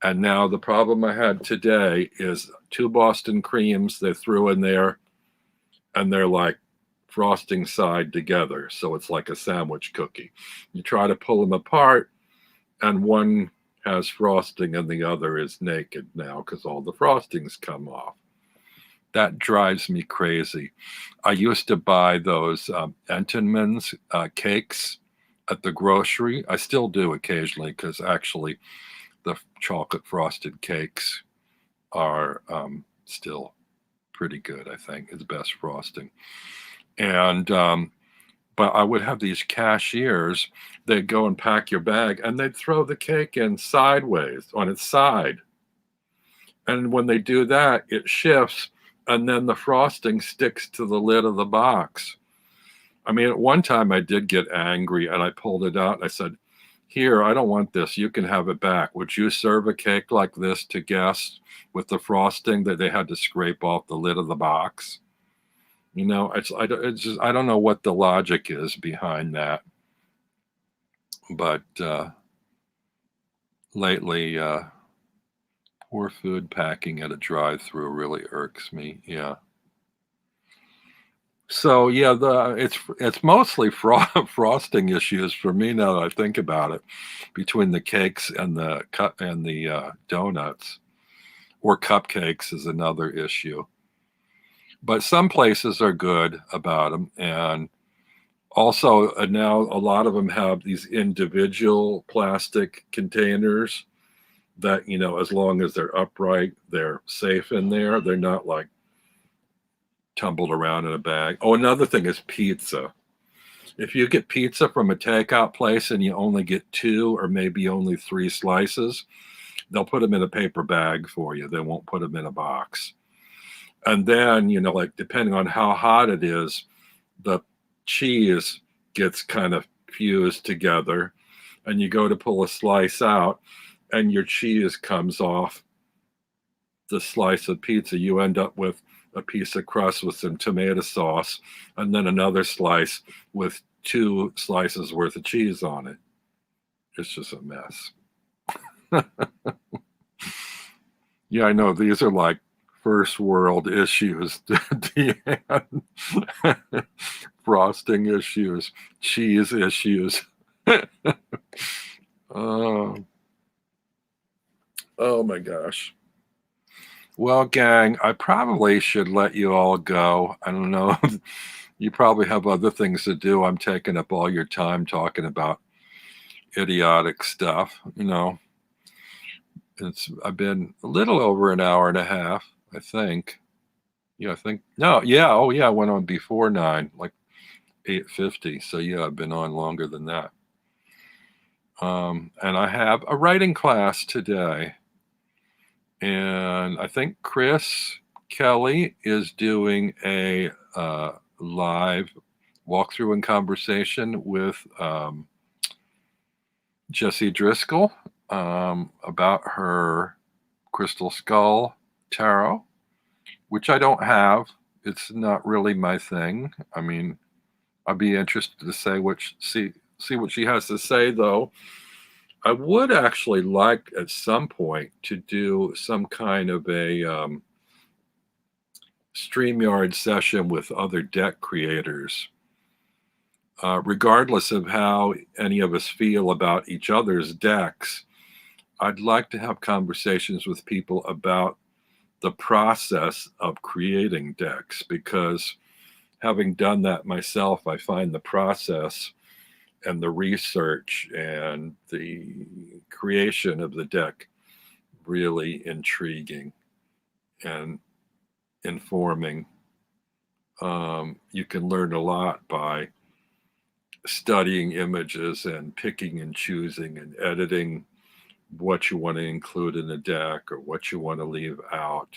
And now the problem I had today is 2 Boston creams they threw in there, and they're like frosting side together. So it's like a sandwich cookie. You try to pull them apart, and one has frosting and the other is naked now because all the frostings come off. That drives me crazy. I used to buy those Entenmann's cakes at the grocery. I still do occasionally because actually the chocolate frosted cakes are still pretty good, I think. It's best frosting. And but I would have these cashiers, they'd go and pack your bag, and they'd throw the cake in sideways on its side. And when they do that, it shifts, and then the frosting sticks to the lid of the box. I mean, at one time I did get angry, and I pulled it out, and I said, "Here, I don't want this. You can have it back. Would you serve a cake like this to guests with the frosting that they had to scrape off the lid of the box?" It's just, I don't know what the logic is behind that. But lately, poor food packing at a drive-through really irks me. Yeah. So yeah, it's mostly frosting issues for me now that I think about it, between the cakes and the donuts, or cupcakes is another issue. But some places are good about them, and also now a lot of them have these individual plastic containers that, as long as they're upright, they're safe in there. They're not like tumbled around in a bag. Oh, another thing is pizza. If you get pizza from a takeout place and you only get 2 or maybe only 3 slices, they'll put them in a paper bag for you. They won't put them in a box. And then, like depending on how hot it is, the cheese gets kind of fused together, and you go to pull a slice out and your cheese comes off the slice of pizza. You end up with a piece of crust with some tomato sauce, and then another slice with 2 slices worth of cheese on it. It's just a mess. Yeah, I know these are like first world issues. Deanne. Frosting issues, cheese issues. Oh, oh my gosh. Well, gang, I probably should let you all go. I don't know. You probably have other things to do. I'm taking up all your time talking about idiotic stuff. I've been a little over an hour and a half, I think. Yeah, I think. No, yeah. Oh, yeah. I went on before 9, like 8:50. So yeah, I've been on longer than that. And I have a writing class today. And I think Chris Kelly is doing a live walkthrough and conversation with Jessie Driscoll about her Crystal Skull tarot, which I don't have. It's not really my thing. I mean, I'd be interested to see what she has to say, though. I would actually like at some point to do some kind of a StreamYard session with other deck creators regardless of how any of us feel about each other's decks, I'd like to have conversations with people about the process of creating decks, because having done that myself, I find the process and the research and the creation of the deck really intriguing and informing. You can learn a lot by studying images and picking and choosing and editing what you want to include in a deck or what you want to leave out,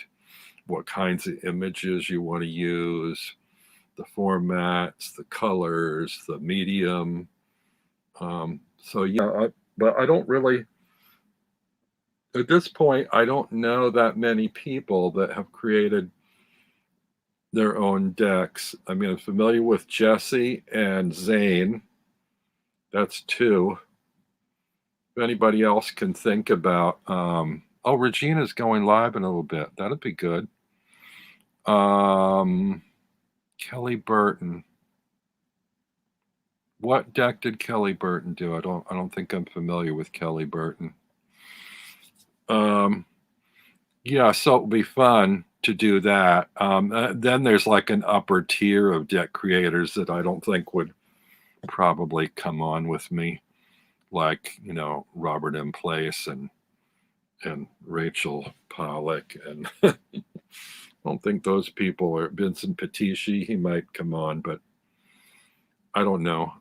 what kinds of images you want to use, the formats, the colors, the medium. So yeah, but I don't really, at this point, I don't know that many people that have created their own decks. I mean, I'm familiar with Jesse and Zane. That's two. If anybody else can think about, oh, Regina's going live in a little bit. That'd be good. Kelly Burton. What deck did Kelly Burton do? I don't think I'm familiar with Kelly Burton. Yeah, so it would be fun to do that. Then there's like an upper tier of deck creators that I don't think would probably come on with me, like, you know, Robert M. Place and Rachel Pollack, and I don't think those people are. Vincent Petici, he might come on, but I don't know.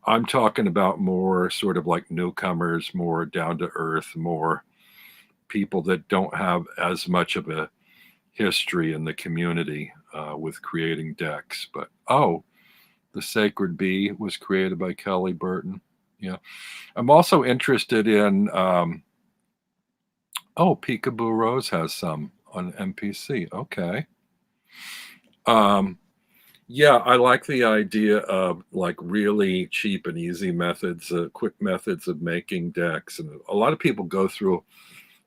I'm talking about more sort of like newcomers, more down to earth, more people that don't have as much of a history in the community with creating decks. But oh, the Sacred Bee was created by Kelly Burton. Yeah, I'm also interested in. Oh, Peekaboo Rose has some on MPC. Okay. Yeah, I like the idea of like really cheap and easy methods, quick methods of making decks. And a lot of people go through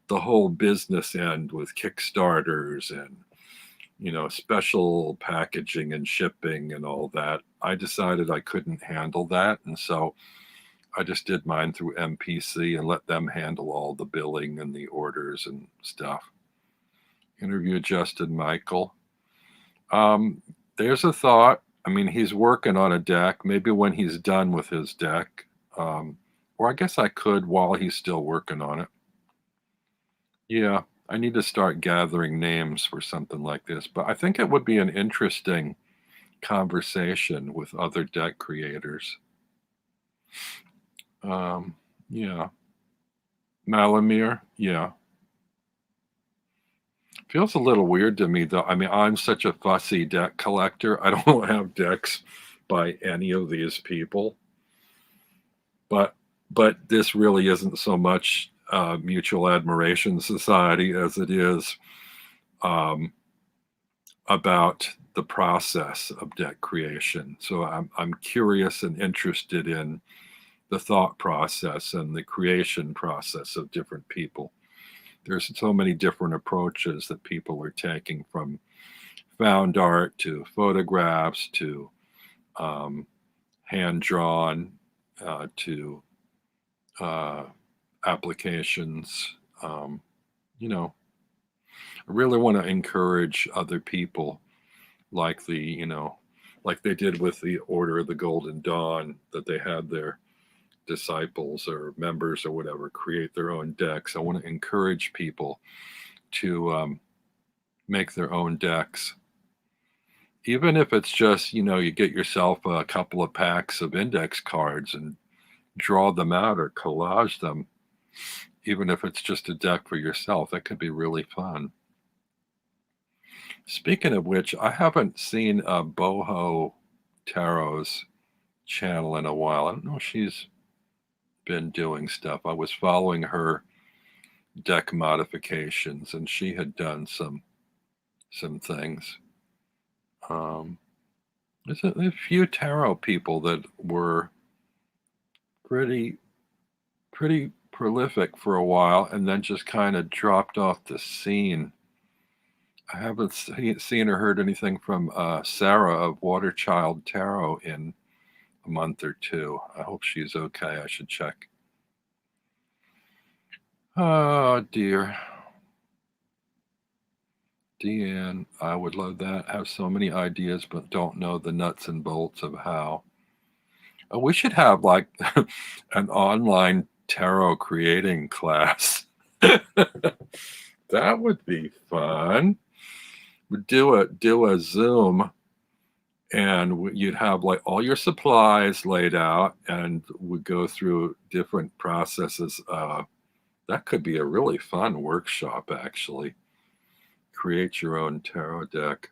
the whole business end with Kickstarters and, you know, special packaging and shipping and all that. I decided I couldn't handle that. And so I just did mine through MPC and let them handle all the billing and the orders and stuff. Interview Justin Michael. There's a thought. I mean, he's working on a deck. Maybe when he's done with his deck, or I guess I could while he's still working on it. Yeah, I need to start gathering names for something like this, but I think it would be an interesting conversation with other deck creators. Yeah. Malamir, yeah. Feels a little weird to me, though. I mean, I'm such a fussy deck collector. I don't have decks by any of these people, but this really isn't so much mutual admiration society as it is about the process of deck creation. So I'm curious and interested in the thought process and the creation process of different people. There's so many different approaches that people are taking, from found art to photographs to hand drawn to applications. You know, I really want to encourage other people, like the, you know, like they did with the Order of the Golden Dawn, that they had their disciples or members or whatever create their own decks. I want to encourage people to make their own decks, even if it's just, you know, you get yourself a couple of packs of index cards and draw them out or collage them. Even if it's just a deck for yourself, that could be really fun. Speaking of which, I haven't seen Boho Tarot's channel in a while. I don't know if she's been doing stuff. I was following her deck modifications, and she had done some things. There's a few tarot people that were pretty prolific for a while, and then just kind of dropped off the scene. I haven't seen or heard anything from Sarah of Waterchild Tarot in a month or two. I hope she's okay. I should check. Oh dear. Deanne, I would love that. Have so many ideas, but don't know the nuts and bolts of how. We should have like an online tarot creating class. That would be fun. We'd do a Zoom, and you'd have like all your supplies laid out, and we'd go through different processes. That could be a really fun workshop, actually. Create your own tarot deck.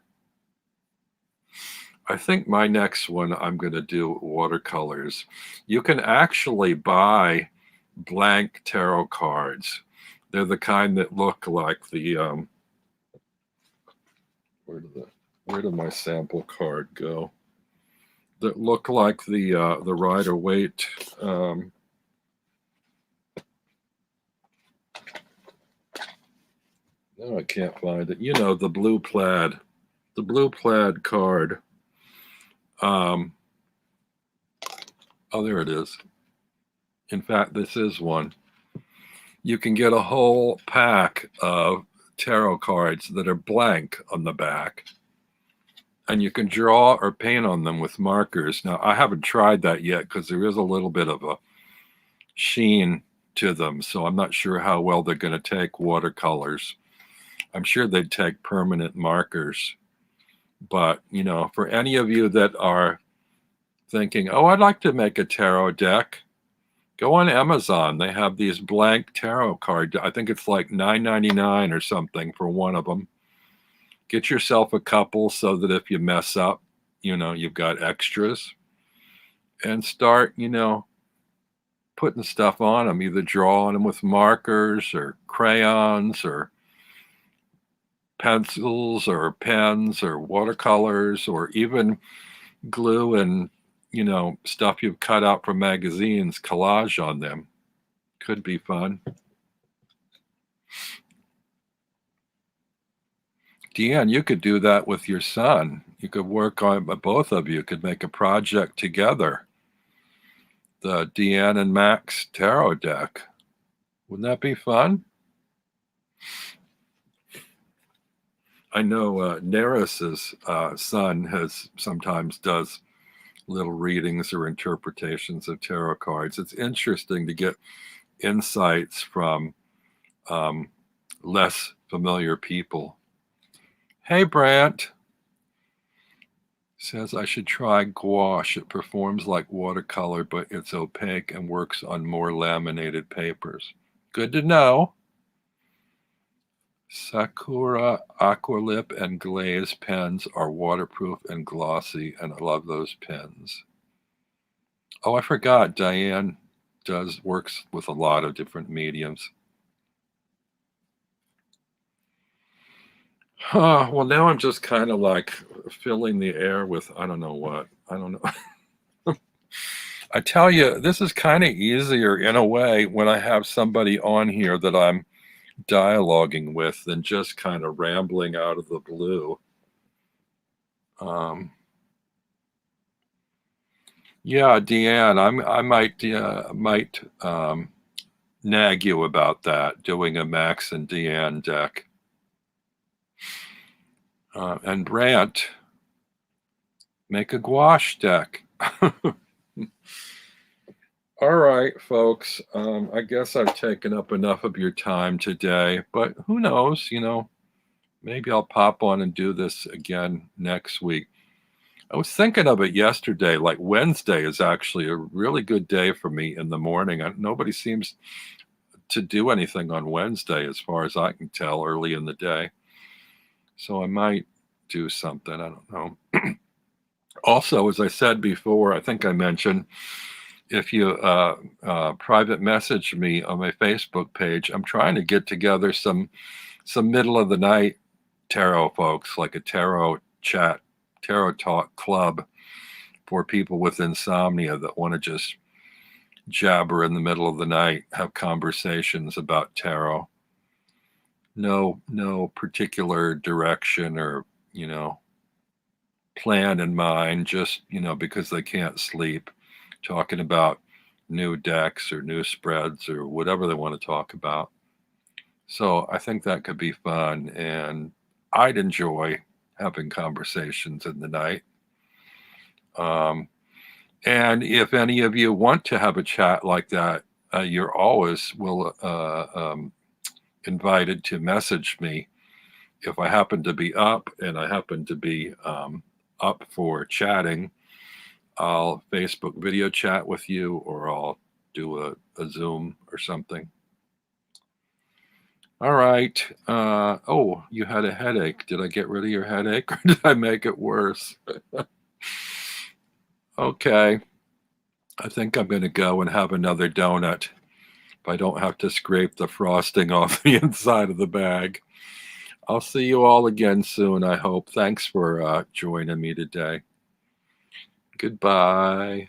I think my next one, I'm going to do watercolors. You can actually buy blank tarot cards. They're the kind that look like the where did my sample card go? That look like the Rider-Waite. No, I can't find it. You know, the blue plaid card. Oh, there it is. In fact, this is one. You can get a whole pack of tarot cards that are blank on the back, and you can draw or paint on them with markers. Now, I haven't tried that yet because there is a little bit of a sheen to them, so I'm not sure how well they're going to take watercolors. I'm sure they'd take permanent markers. But, you know, for any of you that are thinking, oh, I'd like to make a tarot deck, go on Amazon. They have these blank tarot cards. I think it's like $9.99 or something for one of them. Get yourself a couple so that if you mess up, you know, you've got extras. And start, you know, putting stuff on them, either drawing them with markers or crayons or pencils or pens or watercolors or even glue and, you know, stuff you've cut out from magazines, collage on them. Could be fun. Deanne, you could do that with your son. You could work on, both of you could make a project together. The Deanne and Max tarot deck. Wouldn't that be fun? I know Neris's son sometimes does little readings or interpretations of tarot cards. It's interesting to get insights from less familiar people. Hey, Brant. Says I should try gouache. It performs like watercolor, but it's opaque and works on more laminated papers. Good to know. Sakura Aqualip and Glaze pens are waterproof and glossy, and I love those pens. Oh, I forgot. Diane works with a lot of different mediums. Well, now I'm just kind of like filling the air with I don't know what. I don't know. I tell you, this is kind of easier in a way when I have somebody on here that I'm dialoguing with than just kind of rambling out of the blue. Yeah, Deanne, I might nag you about that, doing a Max and Deanne deck. And Brant, make a gouache deck. All right, folks. I guess I've taken up enough of your time today, but who knows, you know, maybe I'll pop on and do this again next week. I was thinking of it yesterday, like Wednesday is actually a really good day for me in the morning. Nobody seems to do anything on Wednesday, as far as I can tell, early in the day. So I might do something. I don't know. Also, as I said before, I think I mentioned, if you private message me on my Facebook page, I'm trying to get together some middle of the night tarot folks, like a tarot talk club for people with insomnia that want to just jabber in the middle of the night, have conversations about tarot. No particular direction or, you know, plan in mind, just, you know, because they can't sleep. talking about new decks or new spreads or whatever they want to talk about. So I think that could be fun, and I'd enjoy having conversations in the night. And if any of you want to have a chat like that, you're always invited to message me. If I happen to be up and I happen to be up for chatting, I'll Facebook video chat with you, or I'll do a Zoom or something. All right. Oh, you had a headache. Did I get rid of your headache, or did I make it worse? Okay. I think I'm going to go and have another donut if I don't have to scrape the frosting off the inside of the bag. I'll see you all again soon, I hope. Thanks for joining me today. Goodbye.